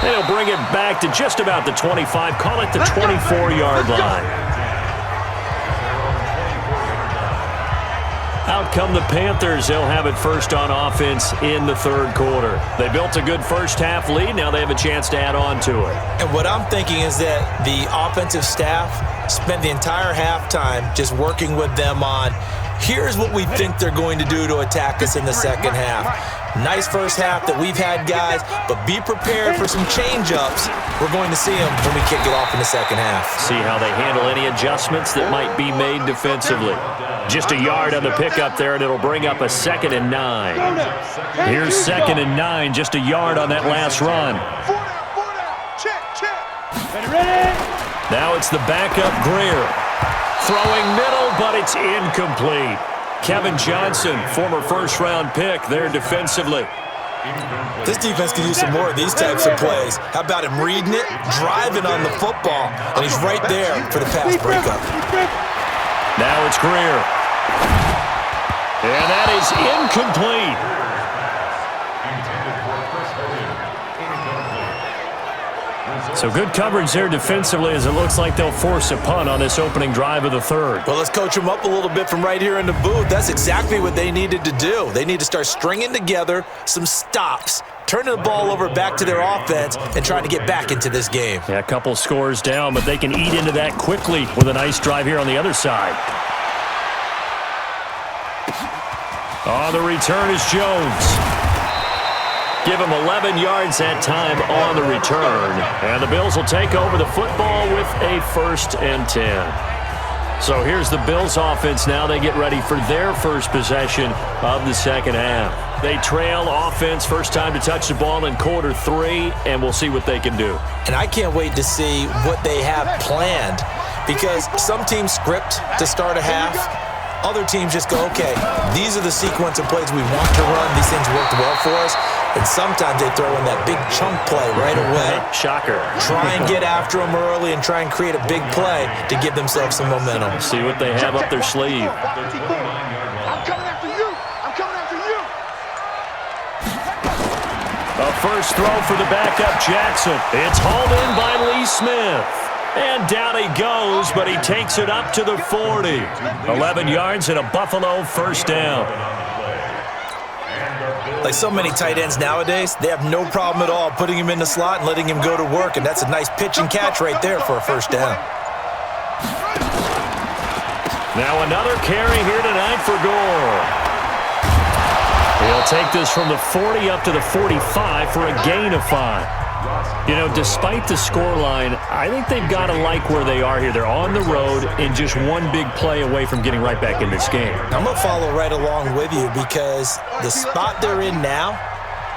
And he'll bring it back to just about the 25, call it the 24-yard line. Out come the Panthers. They'll have it first on offense in the third quarter. They built a good first-half lead. Now they have a chance to add on to it. And what I'm thinking is that the offensive staff spent the entire halftime just working with them on, here's what we think they're going to do to attack us in the second half. Nice first half that we've had, guys, but be prepared for some change-ups. We're going to see them when we kick it off in the second half. See how they handle any adjustments that might be made defensively. Just a yard on the pickup there, and it'll bring up a 2nd and 9. Here's 2nd and 9, just a yard on that last run. Now it's the backup Greer. Throwing middle, but it's incomplete. Kevin Johnson, former first-round pick there defensively. This defense can use some more of these types of plays. How about him reading it, driving on the football, and he's right there for the pass breakup. Now it's Greer. And that is incomplete. So good coverage there defensively as it looks like they'll force a punt on this opening drive of the third. Well, let's coach them up a little bit from right here in the booth. That's exactly what they needed to do. They need to start stringing together some stops, turning the ball over back to their offense, and trying to get back into this game. Yeah, a couple scores down, but they can eat into that quickly with a nice drive here on the other side. On the return is Jones. Give him 11 yards that time on the return. And the Bills will take over the football with a 1st and 10. So here's the Bills offense now. They get ready for their first possession of the second half. They trail offense, first time to touch the ball in quarter 3, and we'll see what they can do. And I can't wait to see what they have planned, because some teams script to start a half. Other teams just go, okay, these are the sequence of plays we want to run. These things worked well for us. And sometimes they throw in that big chunk play right away. Shocker. Try and get after them early and try and create a big play to give themselves some momentum. See what they have up their sleeve. I'm coming after you. I'm coming after you. A first throw for the backup Jackson. It's hauled in by Lee Smith. And down he goes, but he takes it up to the 40. 11 yards and a Buffalo first down. Like so many tight ends nowadays, they have no problem at all putting him in the slot and letting him go to work, and that's a nice pitch and catch right there for a first down. Now another carry here tonight for Gore. He'll take this from the 40 up to the 45 for a gain of 5. You know, despite the scoreline, I think they've got to like where they are here. They're on the road and just one big play away from getting right back in this game. I'm going to follow right along with you, because the spot they're in now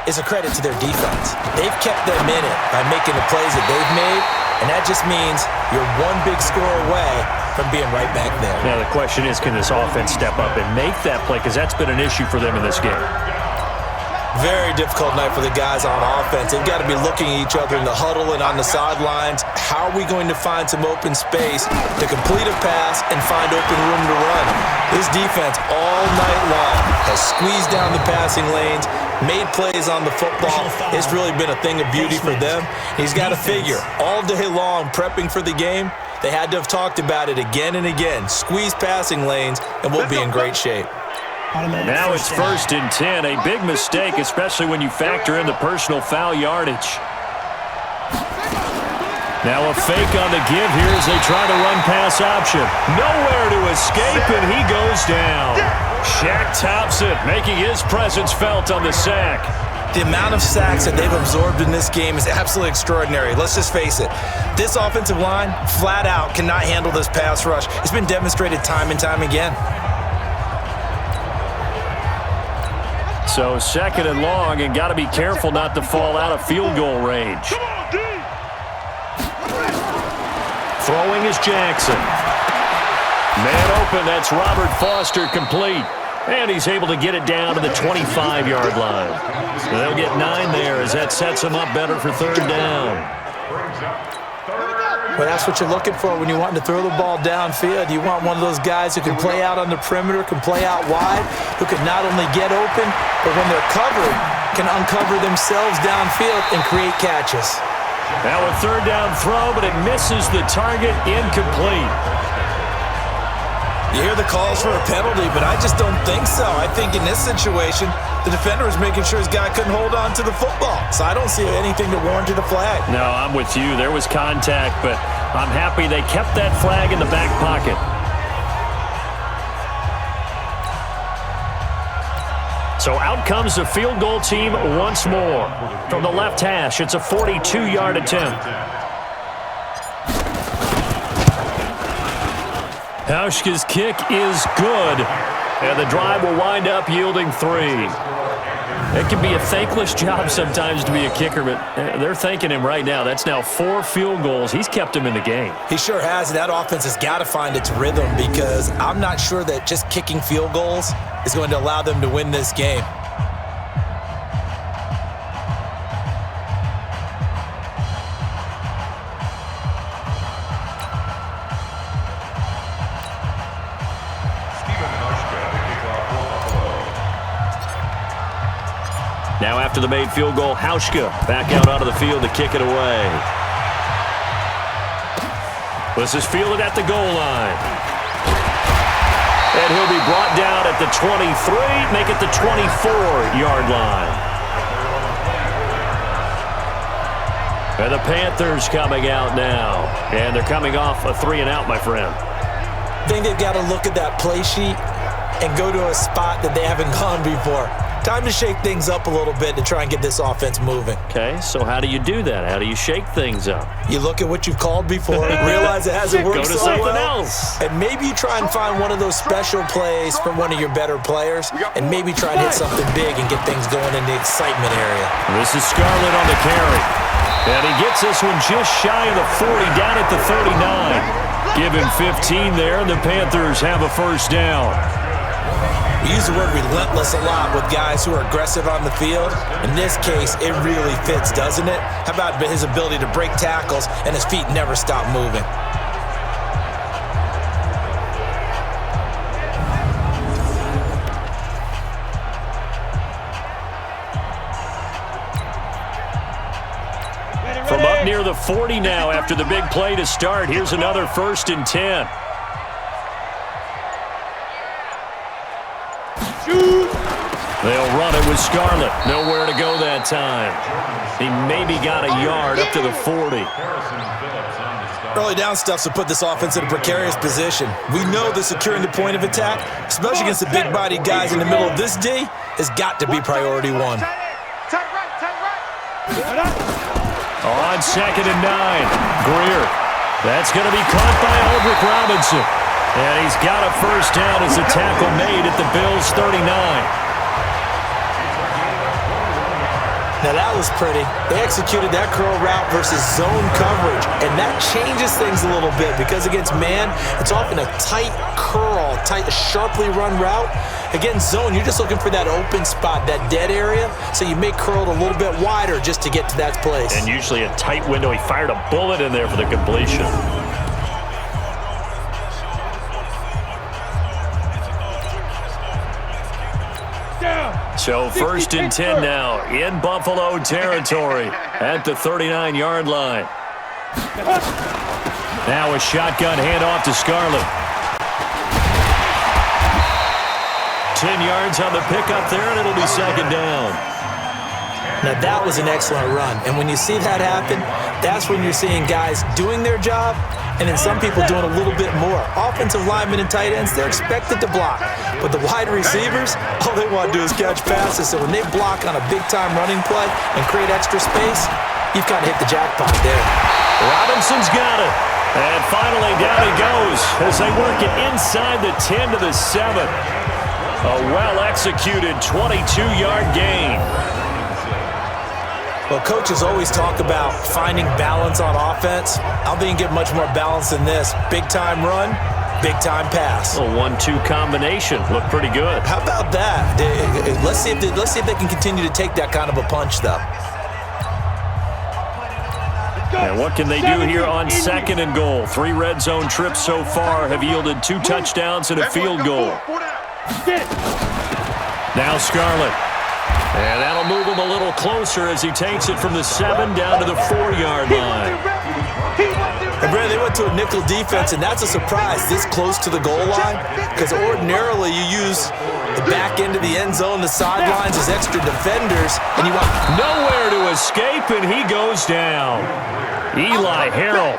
is a credit to their defense. They've kept them in it by making the plays that they've made, and that just means you're one big score away from being right back there. Now the question is, can this offense step up and make that play? Because that's been an issue for them in this game. Very difficult night for the guys on offense. They've got to be looking at each other in the huddle and on the sidelines. How are we going to find some open space to complete a pass and find open room to run? This defense all night long has squeezed down the passing lanes, made plays on the football. It's really been a thing of beauty for them. He's got to figure, all day long prepping for the game, they had to have talked about it again and again. Squeeze passing lanes, and we'll be in great shape. Now it's 1st and 10, a big mistake, especially when you factor in the personal foul yardage. Now a fake on the give here as they try to run pass option. Nowhere to escape, and he goes down. Shaq Thompson making his presence felt on the sack. The amount of sacks that they've absorbed in this game is absolutely extraordinary. Let's just face it. This offensive line, flat out, cannot handle this pass rush. It's been demonstrated time and time again. So 2nd and long, and got to be careful not to fall out of field goal range. Throwing is Jackson. Man open, that's Robert Foster complete. And he's able to get it down to the 25-yard line. So they'll get 9 there as that sets them up better for third down. Well, that's what you're looking for when you want to throw the ball downfield. You want one of those guys who can play out on the perimeter, can play out wide, who can not only get open, but when they're covered, can uncover themselves downfield and create catches. Now a third down throw, but it misses the target, incomplete. You hear the calls for a penalty, but I just don't think so. I think in this situation, the defender was making sure his guy couldn't hold on to the football. So I don't see anything that warranted a flag. No, I'm with you. There was contact, but I'm happy they kept that flag in the back pocket. So out comes the field goal team once more. From the left hash, it's a 42-yard attempt. Hauschka's kick is good, and the drive will wind up yielding 3. It can be a thankless job sometimes to be a kicker, but they're thanking him right now. That's now 4 field goals. He's kept him in the game. He sure has. That offense has got to find its rhythm because I'm not sure that just kicking field goals is going to allow them to win this game. Now after the made field goal, Hauschka back out onto the field to kick it away. This is fielded at the goal line. And he'll be brought down at the 23, make it the 24-yard line. And the Panthers coming out now. And they're coming off a 3-and-out, my friend. I think they've got to look at that play sheet and go to a spot that they haven't gone before. Time to shake things up a little bit to try and get this offense moving. Okay, so how do you do that? How do you shake things up? You look at what you've called before, realize it hasn't worked so well. Go to something else. And maybe you try and find one of those special plays from one of your better players, and maybe try and hit something big and get things going in the excitement area. This is Scarlett on the carry. And he gets this one just shy of the 40, down at the 39. Give him 15 there, and the Panthers have a first down. We use the word relentless a lot with guys who are aggressive on the field. In this case, it really fits, doesn't it? How about his ability to break tackles and his feet never stop moving? From up near the 40 now after the big play to start, here's another 1st and 10. They'll run it with Scarlett. Nowhere to go that time. He maybe got a yard up to the 40. Early down stuffs will put this offense in a precarious position. We know that securing the point of attack, especially against the big-bodied guys in the middle of this D, has got to be priority 1. On 2nd and 9, Greer. That's going to be caught by Aldrick Robinson. And he's got a first down as the tackle made at the Bills' 39. Now that was pretty. They executed that curl route versus zone coverage, and that changes things a little bit because against man, it's often a tight curl, tight, sharply run route. Against zone, you're just looking for that open spot, that dead area, so you may curl it a little bit wider just to get to that place. And usually a tight window. He fired a bullet in there for the completion. So 1st and 10 now in Buffalo territory at the 39-yard line. Now a shotgun handoff to Scarlett. 10 yards on the pickup there, and it'll be 2nd down. Now that was an excellent run, and when you see that happen, that's when you're seeing guys doing their job and then some people doing a little bit more. Offensive linemen and tight ends, they're expected to block. But the wide receivers, all they want to do is catch passes. So when they block on a big-time running play and create extra space, you've got to hit the jackpot there. Robinson's got it. And finally down he goes as they work it inside the 10 to the 7. A well-executed 22-yard gain. Well, coaches always talk about finding balance on offense. I don't think you can get much more balance than this. Big-time run, big-time pass. A 1-2 combination. Looked pretty good. How about that? Let's see if they can continue to take that kind of a punch, though. And what can they do here on 2nd and goal? 3 red zone trips so far have yielded 2 touchdowns and a field goal. Now Scarlett. And that'll move him a little closer as he takes it from the 7 down to the 4-yard line. And Brad, they went to a nickel defense, and that's a surprise this close to the goal line, because ordinarily you use the back end of the end zone, the sidelines as extra defenders, and you want nowhere to escape, and he goes down. Eli Harrell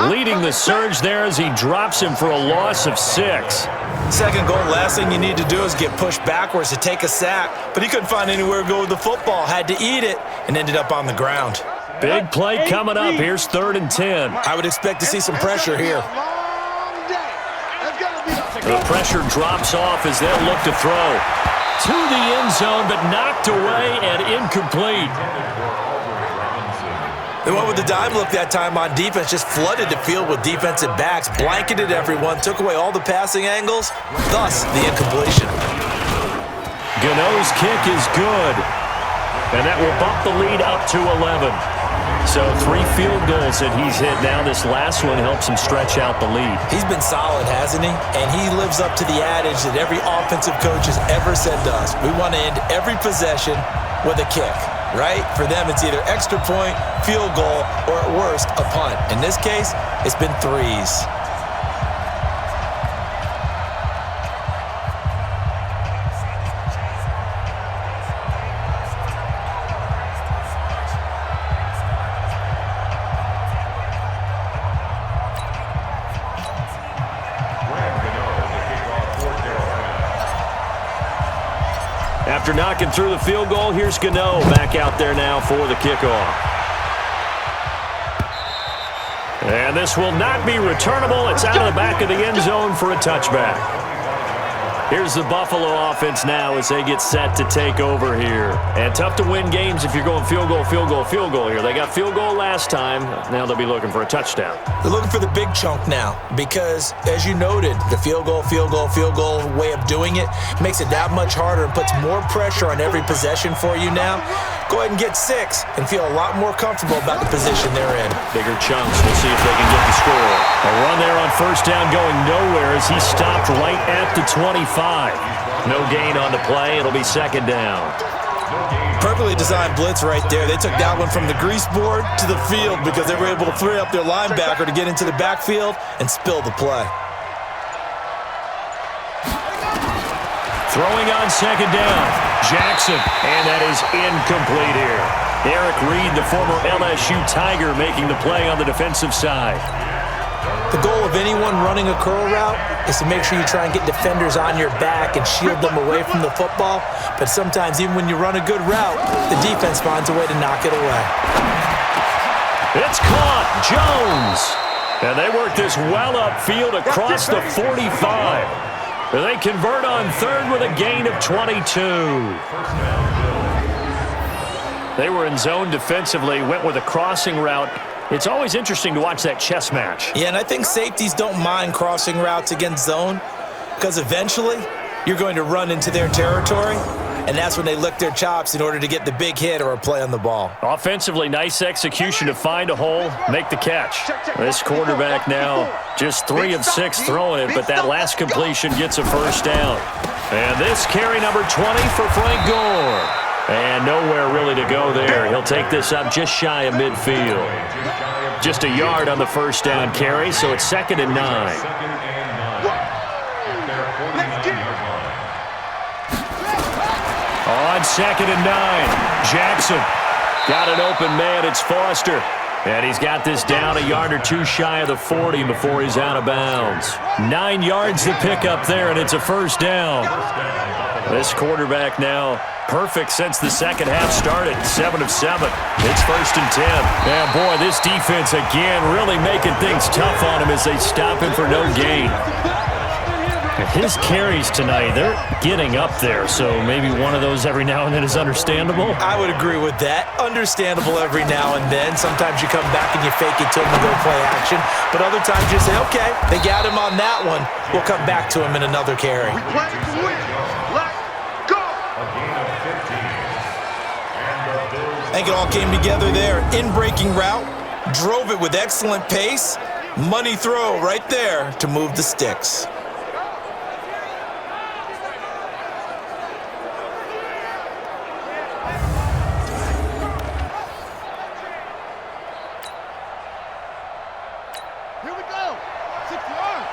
leading the surge there as he drops him for a loss of 6. Second goal, last thing you need to do is get pushed backwards to take a sack, but he couldn't find anywhere to go with the football, had to eat it, and ended up on the ground. Big play coming up. Here's 3rd and 10. I would expect to see some pressure here. The pressure drops off as they'll look to throw. To the end zone, but knocked away and incomplete. They went with the dime look that time on defense, just flooded the field with defensive backs, blanketed everyone, took away all the passing angles, thus the incompletion. Gano's kick is good, and that will bump the lead up to 11. So 3 field goals that he's hit now. This last one helps him stretch out the lead. He's been solid, hasn't he? And he lives up to the adage that every offensive coach has ever said to us. We want to end every possession with a kick, right? For them, it's either extra point, field goal, or at worst, a punt. In this case, it's been 3s. After knocking through the field goal, here's Gano back out there now for the kickoff. And this will not be returnable. It's out of the back of the end zone for a touchback. Here's the Buffalo offense now as they get set to take over here. And tough to win games if you're going field goal, field goal, field goal here. They got field goal last time. Now they'll be looking for a touchdown. They're looking for the big chunk now because, as you noted, the field goal way of doing it makes it that much harder and puts more pressure on every possession for you now. Go ahead and get 6 and feel a lot more comfortable about the position they're in. Bigger chunks. We'll see if they can get the score. A run there on 1st down going nowhere as he stopped right at the 25. No gain on the play. It'll be 2nd down. Perfectly designed blitz right there. They took that one from the grease board to the field because they were able to free up their linebacker to get into the backfield and spill the play. Throwing on 2nd down. Jackson, and that is incomplete here. Eric Reed, the former LSU Tiger, making the play on the defensive side. The goal of anyone running a curl route is to make sure you try and get defenders on your back and shield them away from the football. But sometimes, even when you run a good route, the defense finds a way to knock it away. It's caught. Jones. And they work this well upfield across the 45. They convert on 3rd with a gain of 22. They were in zone defensively, went with a crossing route. It's always interesting to watch that chess match. Yeah, and I think safeties don't mind crossing routes against zone because eventually you're going to run into their territory, and that's when they lick their chops in order to get the big hit or a play on the ball. Offensively, nice execution to find a hole, make the catch. This quarterback now just 3 of 6 throwing it, but that last completion gets a 1st down. And this carry number 20 for Frank Gore. And nowhere really to go there. He'll take this up just shy of midfield. Just a yard on the 1st down carry, so it's 2nd and 9. On 2nd and 9, Jackson got an open man. It's Foster. And he's got this down a yard or 2 shy of the 40 before he's out of bounds. 9 yards to pick up there, and it's a 1st down. This quarterback now perfect since the second half started. 7 of 7. It's 1st and 10. And boy, this defense again really making things tough on him as they stop him for no gain. His carries tonight, they're getting up there, so maybe one of those every now and then is understandable. I would agree with that. Understandable every now and then. Sometimes you come back and you fake it to him and go play action. But other times you say, okay, they got him on that one. We'll come back to him in another carry. We play to win. Let's go. I think it all came together there. In-breaking route. Drove it with excellent pace. Money throw right there to move the sticks. Here we go. 60 yards.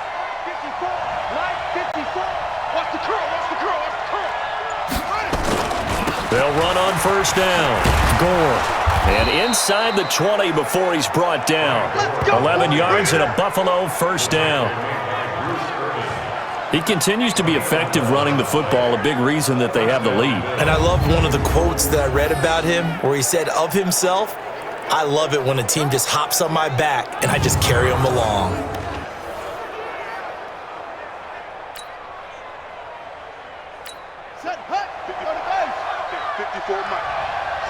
54. Right. 54. Watch the curl. Watch the curl. Watch the curl. They'll run on first down. Gore. And inside the 20 before he's brought down. 11 yards and a Buffalo first down. He continues to be effective running the football, a big reason that they have the lead. And I love one of the quotes that I read about him where he said of himself, I love it when a team just hops on my back and I just carry them along. Set, hut. 54 Mike.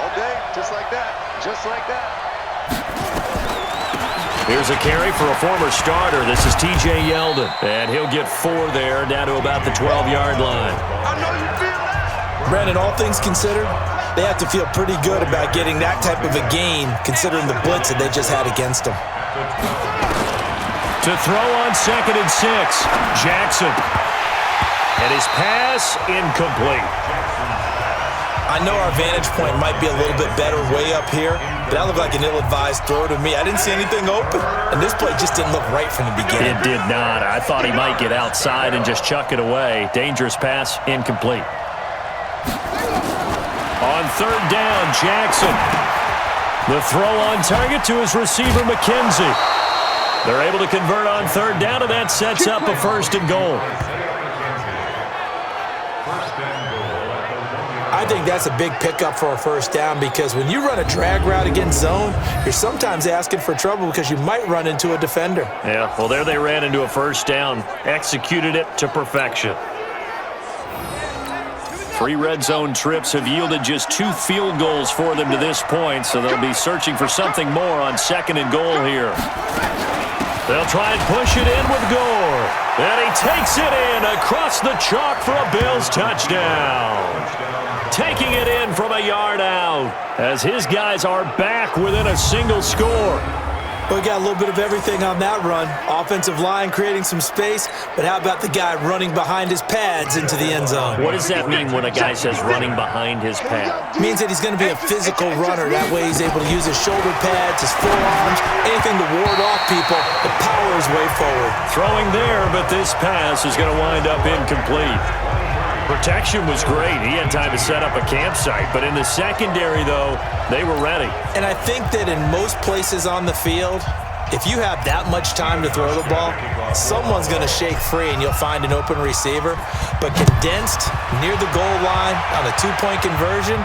All day, just like that. Just like that. Here's a carry for a former starter. This is T.J. Yeldon. And he'll get 4 there, down to about the 12-yard line. I know you feel that. Brandon, all things considered, they have to feel pretty good about getting that type of a gain considering the blitz that they just had against them. To throw on 2nd and 6, Jackson. And his pass incomplete. I know our vantage point might be a little bit better way up here, but that looked like an ill-advised throw to me. I didn't see anything open, and this play just didn't look right from the beginning. It did not. I thought he might get outside and just chuck it away. Dangerous pass, incomplete. On 3rd down, Jackson. The throw on target to his receiver, McKenzie. They're able to convert on 3rd down, and that sets up a 1st and goal. I think that's a big pickup for a 1st down because when you run a drag route against zone, you're sometimes asking for trouble because you might run into a defender. Yeah, well, there they ran into a 1st down. Executed it to perfection. 3 red zone trips have yielded just 2 field goals for them to this point, so they'll be searching for something more on 2nd and goal here. They'll try and push it in with Gore. And he takes it in across the chalk for a Bills touchdown. Taking it in from a yard out as his guys are back within a single score. We got a little bit of everything on that run. Offensive line creating some space, but how about the guy running behind his pads into the end zone? What does that mean when a guy says running behind his pad? Means that he's going to be a physical runner. That way he's able to use his shoulder pads, his forearms, anything to ward off people. The power is way forward. Throwing there, but this pass is going to wind up incomplete. Protection was great. He had time to set up a campsite. But in the secondary, though, they were ready. And I think that in most places on the field, if you have that much time to throw the ball, someone's going to shake free and you'll find an open receiver. But condensed near the goal line on a 2-point conversion,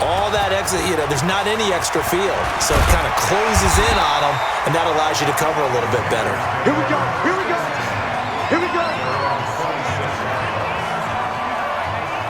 all that exit, there's not any extra field. So it kind of closes in on them, and that allows you to cover a little bit better. Here we go. Here we go. Here we go.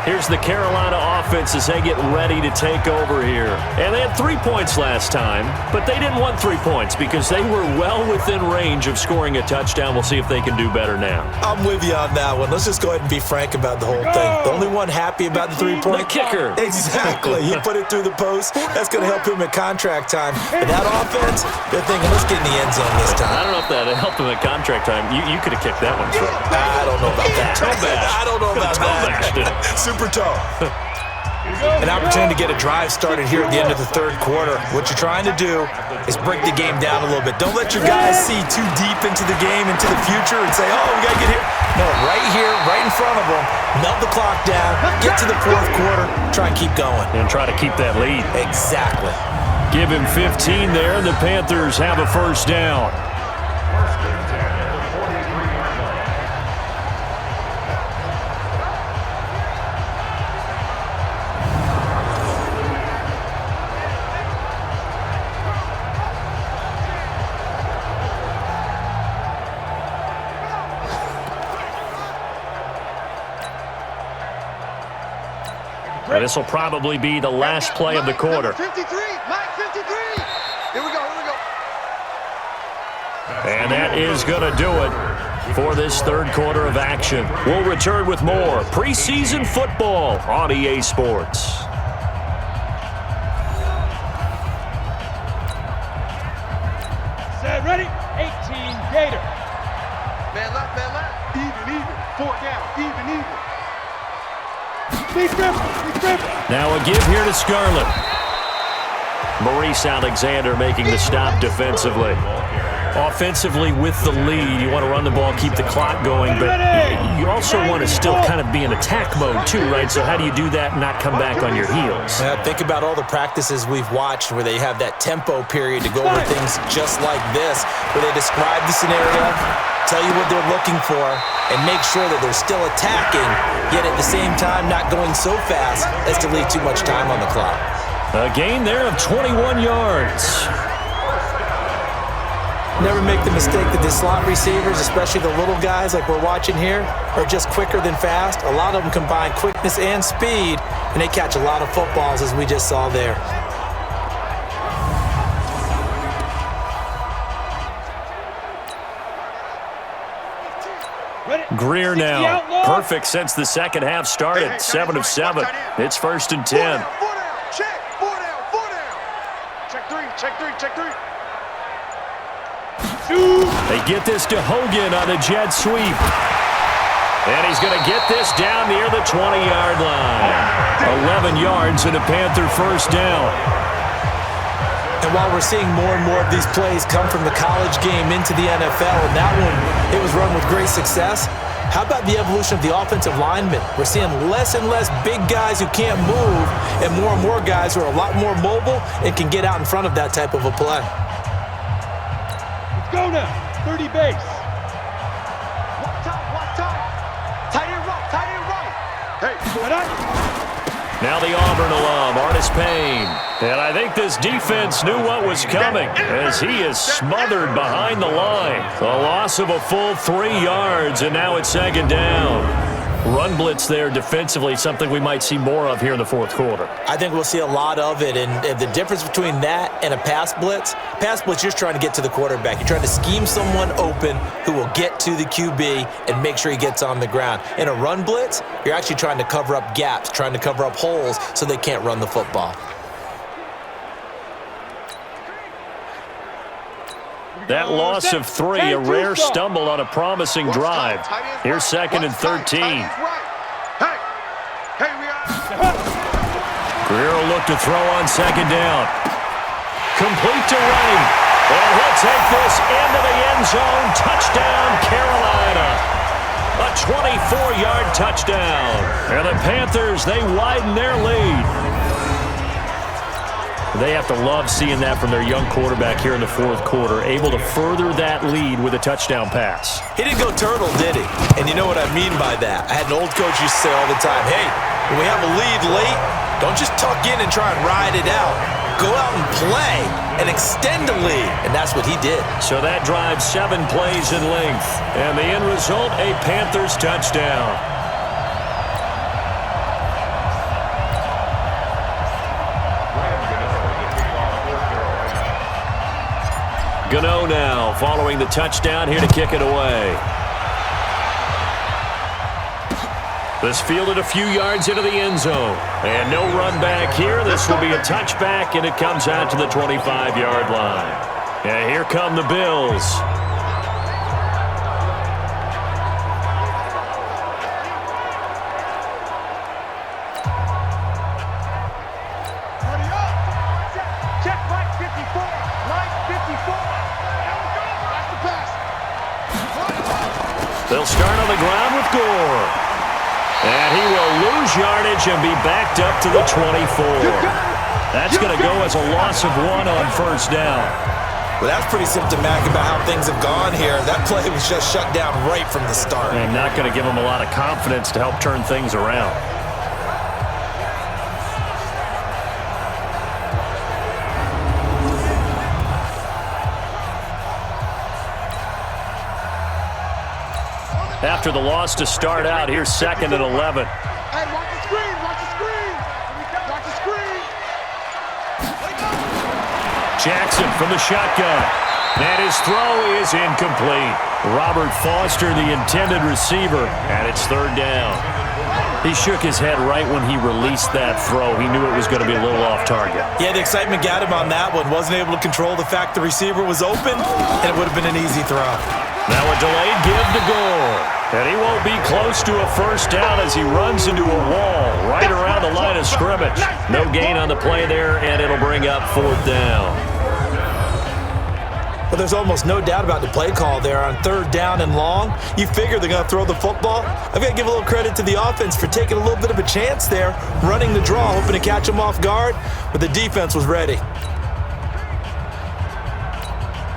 Here's the Carolina offense as they get ready to take over here. And they had 3 points last time, but they didn't want 3 points because they were well within range of scoring a touchdown. We'll see if they can do better now. I'm with you on that one. Let's just go ahead and be frank about the whole thing. The only one happy about the 3-point? The kicker. Exactly. He put it through the post. That's going to help him at contract time. But that offense, they're thinking, let's get in the end zone this time. I don't know if that helped him at contract time. You could have kicked that one through. I don't know about that. Toe bash. I don't know about that. Super toe. An opportunity to get a drive started here at the end of the 3rd quarter. What you're trying to do is break the game down a little bit. Don't let your guys see too deep into the game, into the future, and say, oh, we got to get here. No, right here, right in front of them, melt the clock down, get to the 4th quarter, try and keep going. And try to keep that lead. Exactly. Give him 15 there, and the Panthers have a 1st down. And this will probably be the last play of the quarter. 53, Mike 53. Here we go. And that is going to do it for this third quarter of action. We'll return with more preseason football on EA Sports. Set, ready? 18, Gator. Man left. Even. 4 down. Even. Please grip. Now a give here to Scarlett. Maurice Alexander making the stop defensively. Offensively with the lead, you want to run the ball, keep the clock going, but you also want to still kind of be in attack mode too, right? So how do you do that and not come back on your heels? Yeah, think about all the practices we've watched where they have that tempo period to go over things just like this, where they describe the scenario, tell you what they're looking for, and make sure that they're still attacking, yet at the same time not going so fast as to leave too much time on the clock. A gain there of 21 yards. Never make the mistake that the slot receivers, especially the little guys like we're watching here, are just quicker than fast. A lot of them combine quickness and speed, and they catch a lot of footballs, as we just saw there. Greer now. Perfect since the second half started. 7 of 7. It's 1st and 10. 4 down. Check. 4 down. Check 3. They get this to Hogan on a jet sweep. And he's going to get this down near the 20-yard line. 11 yards and a Panther first down. And while we're seeing more and more of these plays come from the college game into the NFL, and that one, it was run with great success, how about the evolution of the offensive linemen? We're seeing less and less big guys who can't move and more guys who are a lot more mobile and can get out in front of that type of a play. Go now, 30 base. One time. Tight end right. Hey, Now the Auburn alum, Artis Payne. And I think this defense knew what was coming as he is smothered behind the line. A loss of a full 3 yards, and now it's 2nd down. Run blitz there defensively, something we might see more of here in the fourth quarter. I think we'll see a lot of it, and the difference between that and a pass blitz, you're just trying to get to the quarterback. You're trying to scheme someone open who will get to the QB and make sure he gets on the ground. In a run blitz, you're actually trying to cover up gaps, trying to cover up holes so they can't run the football. That loss of 3, a rare stumble on a promising drive. Here's 2nd and 13. Hey, we are. Greer will look to throw on 2nd down. Complete to Wright. And he'll take this into the end zone. Touchdown, Carolina. A 24-yard touchdown. And the Panthers, they widen their lead. They have to love seeing that from their young quarterback here in the fourth quarter, able to further that lead with a touchdown pass. He didn't go turtle, did he? And you know what I mean by that. I had an old coach used to say all the time, hey, when we have a lead late, don't just tuck in and try and ride it out. Go out and play and extend the lead. And that's what he did. So that drives 7 plays in length. And the end result, a Panthers touchdown. Gano now following the touchdown here to kick it away. This fielded a few yards into the end zone. And no run back here. This will be a touchback, and it comes out to the 25-yard line. And here come the Bills. They'll start on the ground with Gore. And he will lose yardage and be backed up to the 24. That's going to go as a loss of 1 on first down. Well, that's pretty symptomatic about how things have gone here. That play was just shut down right from the start. And not going to give him a lot of confidence to help turn things around. After the loss to start out, here's 2nd and 11. Hey, watch the screen. Jackson from the shotgun. And his throw is incomplete. Robert Foster, the intended receiver, and it's third down. He shook his head right when he released that throw. He knew it was going to be a little off target. Yeah, the excitement got him on that one. Wasn't able to control the fact the receiver was open, and it would have been an easy throw. Now a delayed give to Gore. And he won't be close to a first down as he runs into a wall right around the line of scrimmage. No gain on the play there, and it'll bring up fourth down. But there's almost no doubt about the play call there on third down and long. You figure they're going to throw the football. I've got to give a little credit to the offense for taking a little bit of a chance there, running the draw, hoping to catch them off guard, but the defense was ready.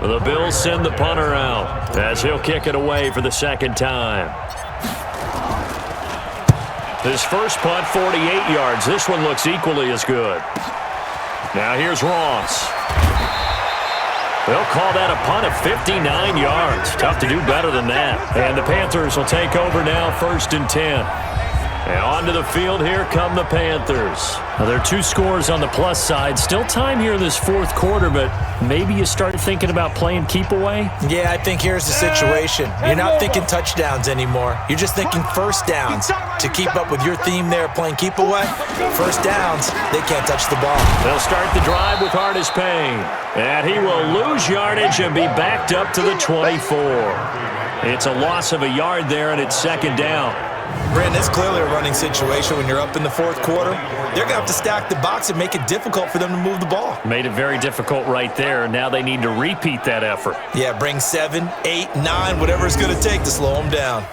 The Bills send the punter out as he'll kick it away for the second time. His first punt, 48 yards. This one looks equally as good. Now here's Ross. They'll call that a punt of 59 yards. Tough to do better than that. And the Panthers will take over now, 1st and 10. And onto the field, here come the Panthers. Now, there are 2 scores on the plus side. Still time here in this fourth quarter, but maybe you start thinking about playing keep away? Yeah, I think here's the situation. You're not thinking touchdowns anymore. You're just thinking first downs. To keep up with your theme there, playing keep away, first downs, they can't touch the ball. They'll start the drive with Hardest Payne. And he will lose yardage and be backed up to the 24. It's a loss of a yard there, and it's second down. Brandon, it's clearly a running situation when you're up in the fourth quarter. They're going to have to stack the box and make it difficult for them to move the ball. Made it very difficult right there. Now they need to repeat that effort. Yeah, bring 7, 8, 9, whatever it's going to take to slow them down.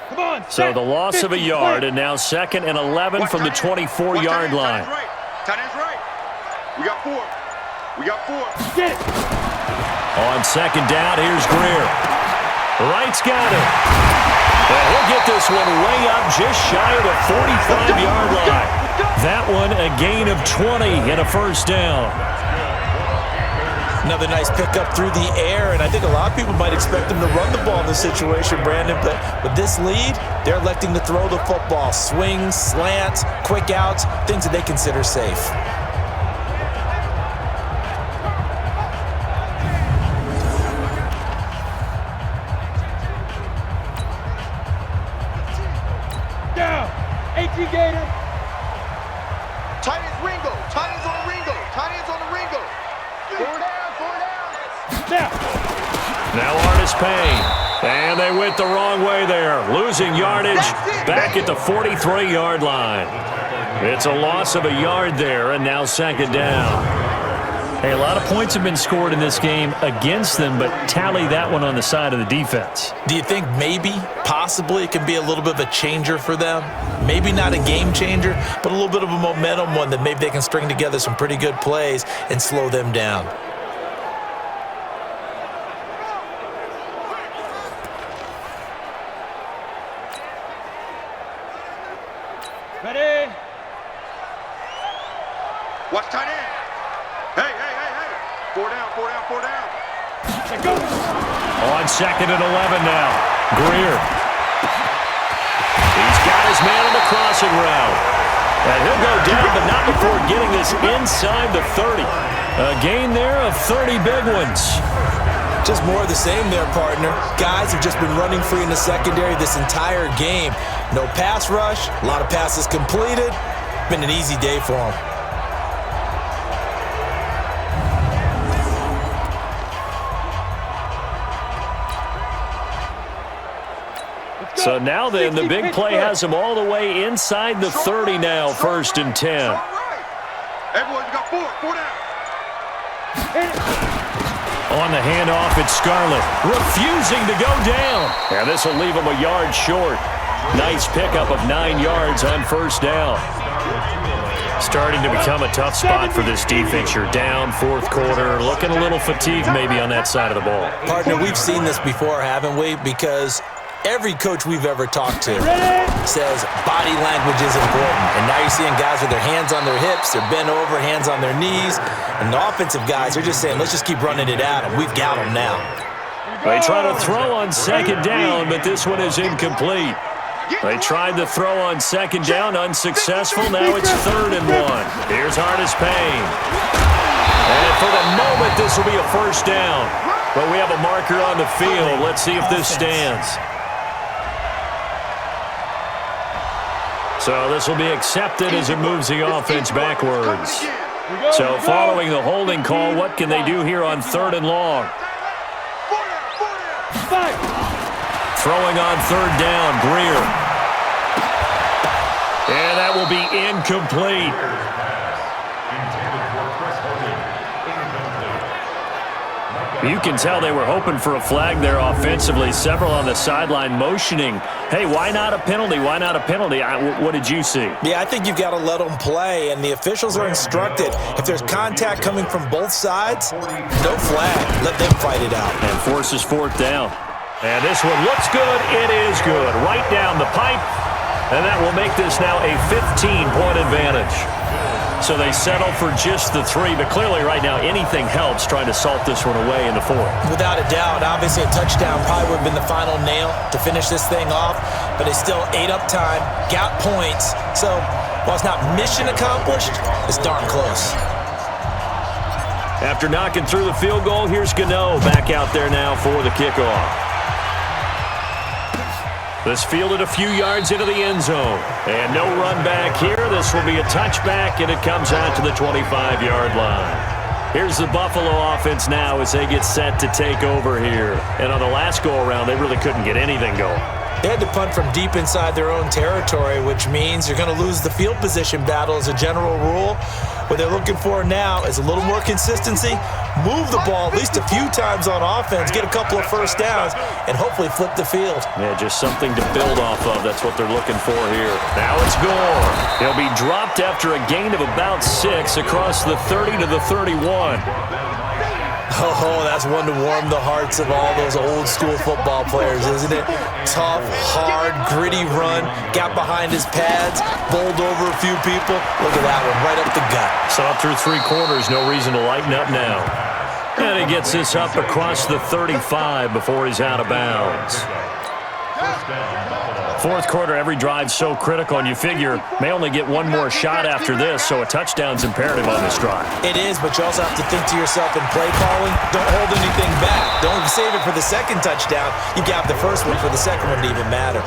Come on. So the loss of a yard, and now 2nd and 11 from the 24-yard line. Tight end's right. We got 4. We got 4. Get it. On second down, here's Greer. Wright's got it. And he'll get this one way up just shy of the 45-yard line. That one a gain of 20 and a first down. Another nice pickup through the air, and I think a lot of people might expect them to run the ball in this situation, Brandon, but with this lead, they're electing to throw the football. Swings, slants, quick outs, things that they consider safe. Down. 18 Gator. Tight end's Ringo. Tight end's on the Ringo. Tight end's on the Ringo. 4 down, 4 down. Now Hardest Payne. And they went the wrong way there. Losing yardage back at the 43-yard line. It's a loss of a yard there, and now second down. Hey, a lot of points have been scored in this game against them, but tally that one on the side of the defense. Do you think maybe, possibly, it can be a little bit of a changer for them? Maybe not a game changer, but a little bit of a momentum one that maybe they can string together some pretty good plays and slow them down. Ready. Watch tight end. Hey. 4 down, 4 down, 4 down. Let go. On 2nd and 11 now. Greer. He's got his man on the crossing route. And he'll go down, but not before getting this inside the 30. A gain there of 30 big ones. Just more of the same there, partner. Guys have just been running free in the secondary this entire game. No pass rush, a lot of passes completed. Been an easy day for them. So now then, the big play has him all the way inside the 30 now, 1st and 10. Everyone, you got 4 down. On the handoff, it's Scarlett, refusing to go down. And this will leave him a yard short. Nice pickup of 9 yards on first down. Starting to become a tough spot for this defense. You're down, fourth quarter, looking a little fatigued maybe on that side of the ball. Partner, we've seen this before, haven't we? Because every coach we've ever talked to says body language is important. And now you're seeing guys with their hands on their hips, they're bent over, hands on their knees. And the offensive guys are just saying, let's just keep running it at them. We've got them now. They try to throw on second down, but this one is incomplete. They tried the throw on second down, unsuccessful. Now it's 3rd and 1. Here's Artis Payne. And for the moment, this will be a first down. But we have a marker on the field. Let's see if this stands. So this will be accepted as it moves the offense backwards. So following the holding call, what can they do here on 3rd and long? Throwing on 3rd down, Greer. And that will be incomplete. You can tell they were hoping for a flag there offensively. Several on the sideline motioning, hey, why not a penalty? Why not a penalty? What did you see? Yeah, I think you've got to let them play, and the officials are instructed. If there's contact coming from both sides, no flag. Let them fight it out. And forces 4th down. And this one looks good. It is good. Right down the pipe. And that will make this now a 15-point advantage. So they settle for just the 3, but clearly right now anything helps trying to salt this one away in the 4th. Without a doubt, obviously a touchdown probably would have been the final nail to finish this thing off, but it's still ate up time, got points. So while it's not mission accomplished, it's darn close. After knocking through the field goal, here's Gano back out there now for the kickoff. This fielded a few yards into the end zone. And no run back here. This will be a touchback, and it comes out to the 25-yard line. Here's the Buffalo offense now as they get set to take over here. And on the last go-around, they really couldn't get anything going. They had to punt from deep inside their own territory, which means you're going to lose the field position battle as a general rule. What they're looking for now is a little more consistency, move the ball at least a few times on offense, get a couple of first downs, and hopefully flip the field. Yeah, just something to build off of. That's what they're looking for here. Now it's Gore. He'll be dropped after a gain of about 6 across the 30 to the 31. Oh, that's one to warm the hearts of all those old school football players, isn't it? Tough, hard, gritty run, got behind his pads, bowled over a few people. Look at that one, right up the gut. Saw through 3 quarters, no reason to lighten up now. And he gets this up across the 35 before he's out of bounds. 4th quarter, every drive so critical, and you figure may only get one more shot after this, so a touchdown's imperative on this drive. It is, but you also have to think to yourself in play calling, don't hold anything back. Don't save it for the second touchdown. You got the first one for the second one to even matter.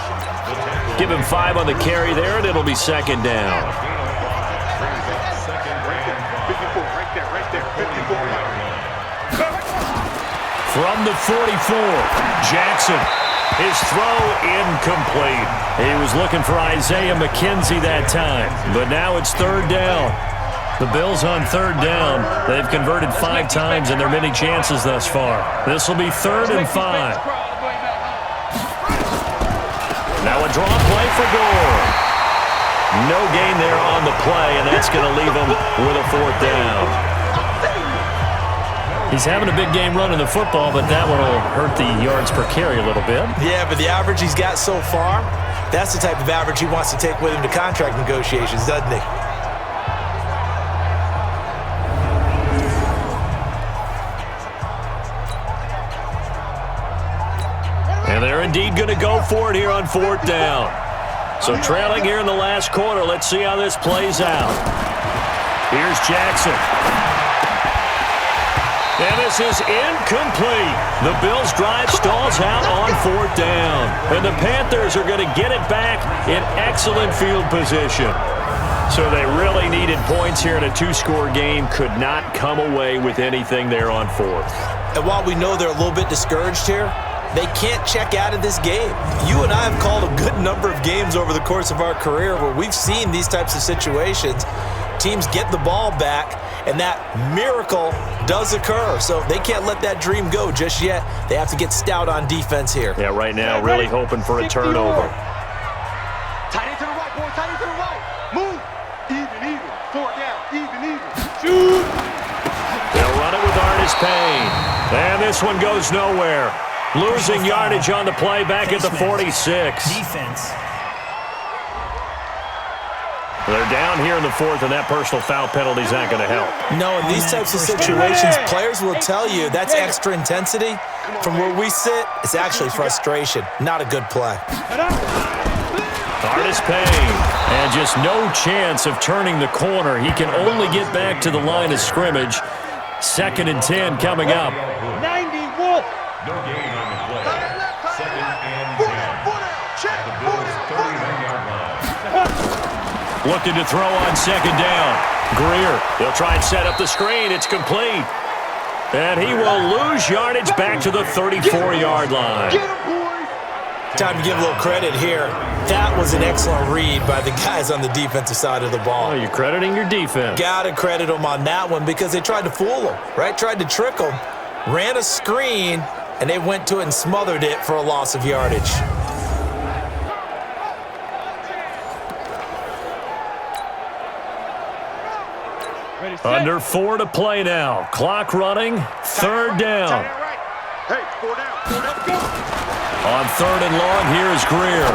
Give him 5 on the carry there, and it'll be 2nd down. 54, right there, 54. From the 44, Jackson. His throw incomplete. He was looking for Isaiah McKenzie that time, but now it's 3rd down. The Bills on 3rd down. They've converted 5 times in their many chances thus far. This will be 3rd and 5. Now a draw play for Gore. No gain there on the play, and that's going to leave him with a 4th down. He's having a big game running the football, but that one will hurt the yards per carry a little bit. Yeah, but the average he's got so far, that's the type of average he wants to take with him to contract negotiations, doesn't he? And they're indeed going to go for it here on 4th down. So trailing here in the last quarter, let's see how this plays out. Here's Jackson. And this is incomplete. The Bills' drive stalls out on 4th down. And the Panthers are going to get it back in excellent field position. So they really needed points here in a 2-score game. Could not come away with anything there on 4th. And while we know they're a little bit discouraged here, they can't check out of this game. You and I have called a good number of games over the course of our career where we've seen these types of situations. Teams get the ball back, and that miracle does occur. So they can't let that dream go just yet. They have to get stout on defense here. Yeah, right now really hoping for a turnover. Tight end to the right, boy. Tight end to the right. Move. Even. 4 down. Even. Shoot. They'll run it with Artis Payne. And this one goes nowhere. Losing yardage on the play back at the 46. Defense. They're down here in the 4th, and that personal foul penalty is not going to help. No, in these types of situations, players will tell you that's extra intensity. From where we sit, it's actually frustration, not a good play. Hardest pain. And just no chance of turning the corner. He can only get back to the line of scrimmage. 2nd and 10 coming up. 90 Wolf. No gain on the play. 2nd and 10. The Bills' 39-yard line. Looking to throw on 2nd down. Greer, he'll try and set up the screen. It's complete. And he will lose yardage back to the 34-yard line. Time to give a little credit here. That was an excellent read by the guys on the defensive side of the ball. Oh, you're crediting your defense. Got to credit them on that one because they tried to fool them, right? Tried to trick them. Ran a screen, and they went to it and smothered it for a loss of yardage. Under 4 to play now. Clock running. 3rd down. Hey, 4 down. 4 down. Go. On 3rd and long, here is Greer.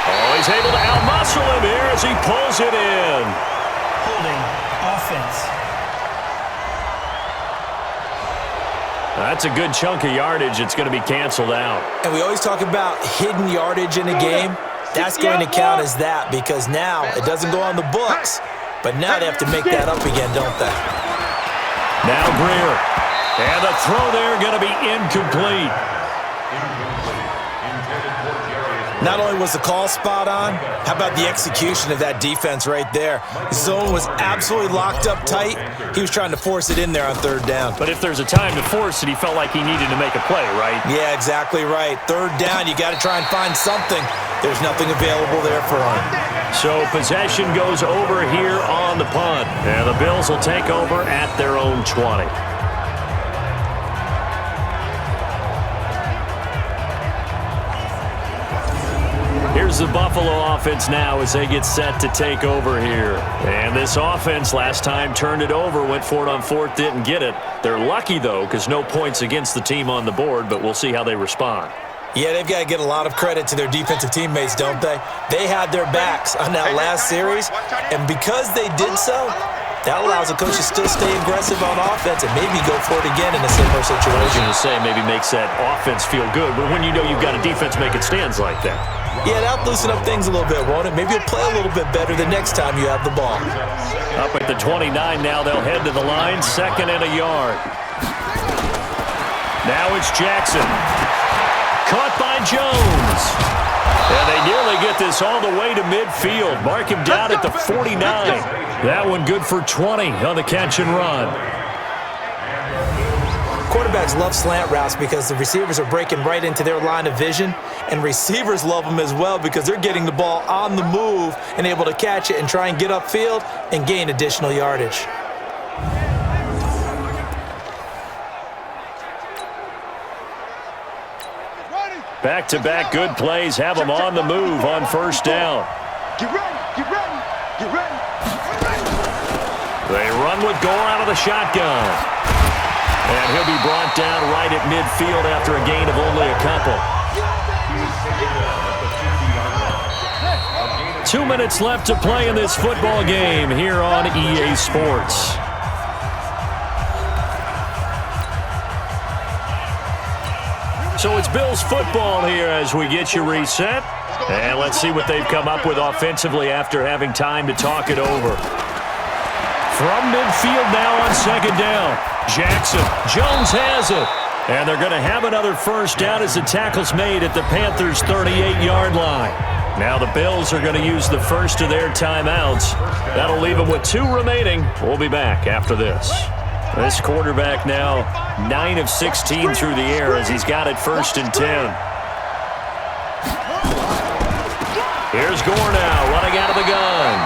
Oh, he's able to outmuscle him here as he pulls it in. Holding. Offense. That's a good chunk of yardage. It's going to be canceled out. And we always talk about hidden yardage in a game. That's going to count as that because now it doesn't go on the books, but now they have to make that up again, don't they? Now Greer. And the throw there going to be incomplete. Not only was the call spot on, how about the execution of that defense right there? Zone was absolutely locked up tight. He was trying to force it in there on 3rd down. But if there's a time to force it, he felt like he needed to make a play, right? Yeah, exactly right. 3rd down, you got to try and find something. There's nothing available there for him. So possession goes over here on the punt. And the Bills will take over at their own 20. Here's the Buffalo offense now as they get set to take over here. And this offense last time turned it over, went for it on 4th, didn't get it. They're lucky, though, because no points against the team on the board, but we'll see how they respond. Yeah, they've got to get a lot of credit to their defensive teammates, don't they? They had their backs on that last series, and because they did so, that allows the coach to still stay aggressive on offense and maybe go for it again in a similar situation. I was going to say maybe makes that offense feel good, but when you know you've got a defense making stands like that. Yeah, that'll loosen up things a little bit, won't it? Maybe you'll play a little bit better the next time you have the ball. Up at the 29 now, they'll head to the line, 2nd and a yard. Now it's Jackson. Caught by Jones. And they nearly get this all the way to midfield. Mark him down at the 49. That one good for 20 on the catch and run. Quarterbacks love slant routes because the receivers are breaking right into their line of vision, and receivers love them as well because they're getting the ball on the move and able to catch it and try and get upfield and gain additional yardage. Back-to-back good plays have them on the move on 1st down. Get ready. Get ready. Get ready. They run with Gore out of the shotgun. And he'll be brought down right at midfield after a gain of only a couple. 2 minutes left to play in this football game here on EA Sports. So it's Bills football here as we get you reset. And let's see what they've come up with offensively after having time to talk it over. From midfield now on 2nd down. Jackson. Jones has it. And they're going to have another 1st down as the tackle's made at the Panthers' 38-yard line. Now the Bills are going to use the first of their timeouts. That'll leave them with 2 remaining. We'll be back after this. This quarterback now 9 of 16 through the air as he's got it 1st and 10. Here's Gore now running out of the gun.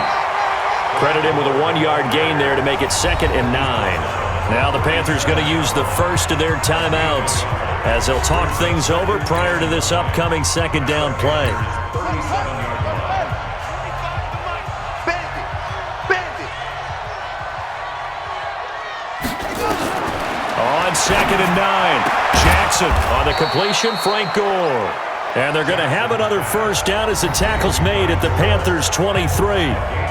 Credit him with a 1-yard gain there to make it 2nd and 9. Now the Panthers going to use the first of their timeouts as they'll talk things over prior to this upcoming 2nd down play. On 2nd and 9, Jackson on the completion, Frank Gore. And they're going to have another 1st down as the tackle's made at the Panthers' 23.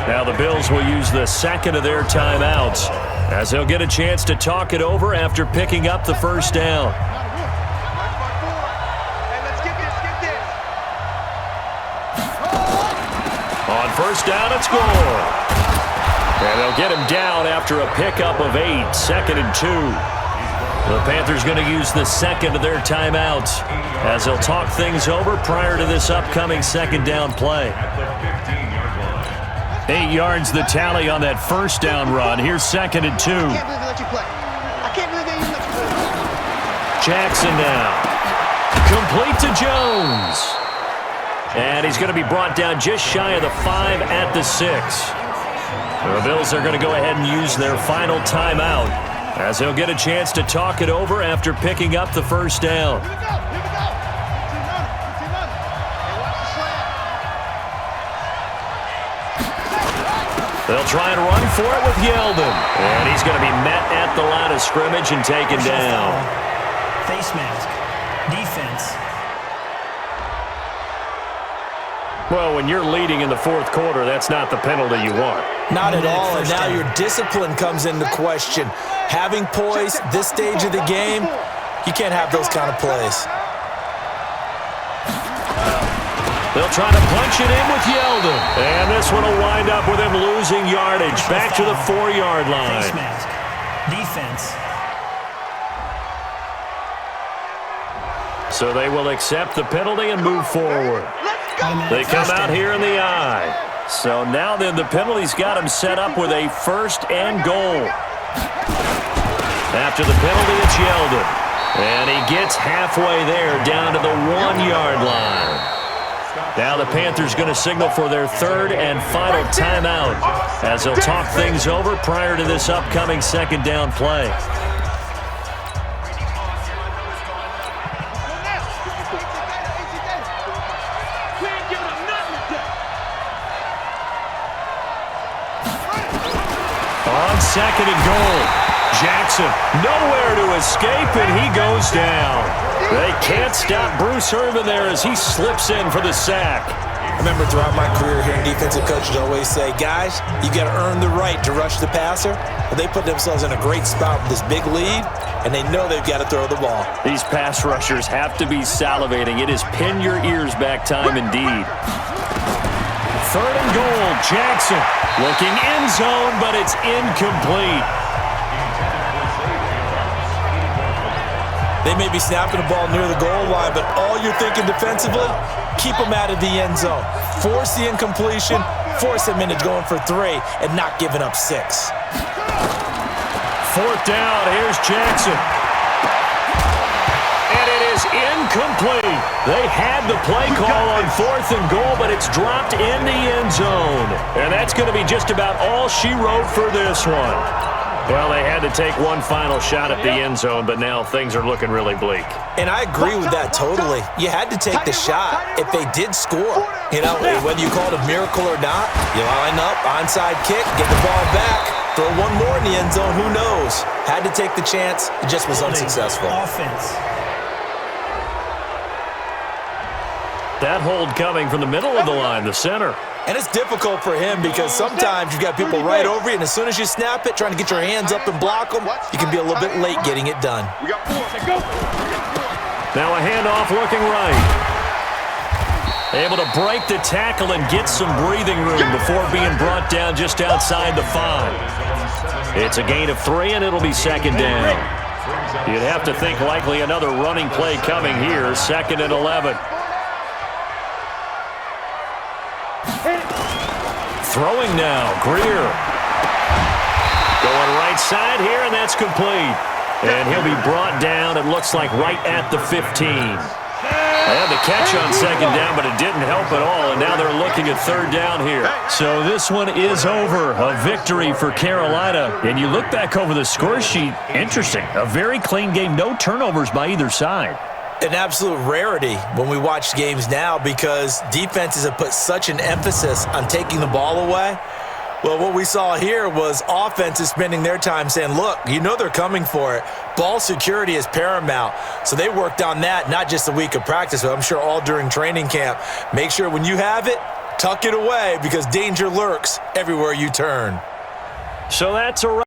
Now the Bills will use the 2nd of their timeouts as they'll get a chance to talk it over after picking up the 1st down. first down and score. And they'll get him down after a pickup of 8, 2nd and 2. The Panthers going to use the second of their timeouts as they'll talk things over prior to this upcoming second down play. 8 yards the tally on that first down run. Here's 2nd and 2. I can't believe they let you play. I can't believe they even let you play. Jackson now. Complete to Jones. And he's going to be brought down just shy of the 5 at the 6. The Bills are going to go ahead and use their final timeout as they'll get a chance to talk it over after picking up the first down. Here we go. Here we go. Keep running. Hey, watch the slant. They'll try and run for it with Yeldon. And he's going to be met at the line of scrimmage and taken down. Face mask. Defense. Well, when you're leading in the fourth quarter, that's not the penalty you want. Not at all, and now your discipline comes into question. Having poise this stage of the game, you can't have those kind of plays. They'll try to punch it in with Yeldon. And this one will wind up with him losing yardage back to the 4-yard line. Face mask. Defense. So they will accept the penalty and move forward. They come out here in the eye. So now then the penalty's got him set up with a 1st and goal. After the penalty, it's Yeldon. And he gets halfway there down to the 1-yard line. Now the Panthers going to signal for their 3rd and final timeout as they'll talk things over prior to this upcoming second down play. On 2nd and goal, Jackson nowhere to escape, and he goes down. They can't stop Bruce Irvin there as he slips in for the sack. I remember throughout my career hearing defensive coaches always say, guys, you got to earn the right to rush the passer. But they put themselves in a great spot with this big lead, and they know they've got to throw the ball. These pass rushers have to be salivating. It is pin your ears back time indeed. 3rd and goal, Jackson looking end zone, but it's incomplete. They may be snapping the ball near the goal line, but all you're thinking defensively, keep them out of the end zone. Force the incompletion, force them into going for 3, and not giving up 6. 4th down, here's Jackson. And it is incomplete. They had the play call on 4th and goal, but it's dropped in the end zone. And that's going to be just about all she wrote for this one. Well, they had to take one final shot at the end zone, but now things are looking really bleak. And I agree with that totally. You had to take the shot if they did score. You know, whether you call it a miracle or not, you line up, onside kick, get the ball back, throw one more in the end zone, who knows? Had to take the chance, it just was unsuccessful. Offense. That hold coming from the middle of the line, the center. And it's difficult for him because sometimes you've got people right over you, and as soon as you snap it, trying to get your hands up and block them, you can be a little bit late getting it done. Now a handoff looking right. Able to break the tackle and get some breathing room before being brought down just outside the 5. It's a gain of 3, and it'll be 2nd down. You'd have to think likely another running play coming here, 2nd and 11. Throwing now, Greer. Going right side here, and that's complete. And he'll be brought down, it looks like, right at the 15. They had the catch on 2nd down, but it didn't help at all, and now they're looking at 3rd down here. So this one is over. A victory for Carolina. And you look back over the score sheet, interesting. A very clean game, no turnovers by either side. An absolute rarity when we watch games now because defenses have put such an emphasis on taking the ball away. Well, what we saw here was offenses spending their time saying, look, you know they're coming for it. Ball security is paramount. So they worked on that, not just a week of practice, but I'm sure all during training camp. Make sure when you have it, tuck it away because danger lurks everywhere you turn. So that's a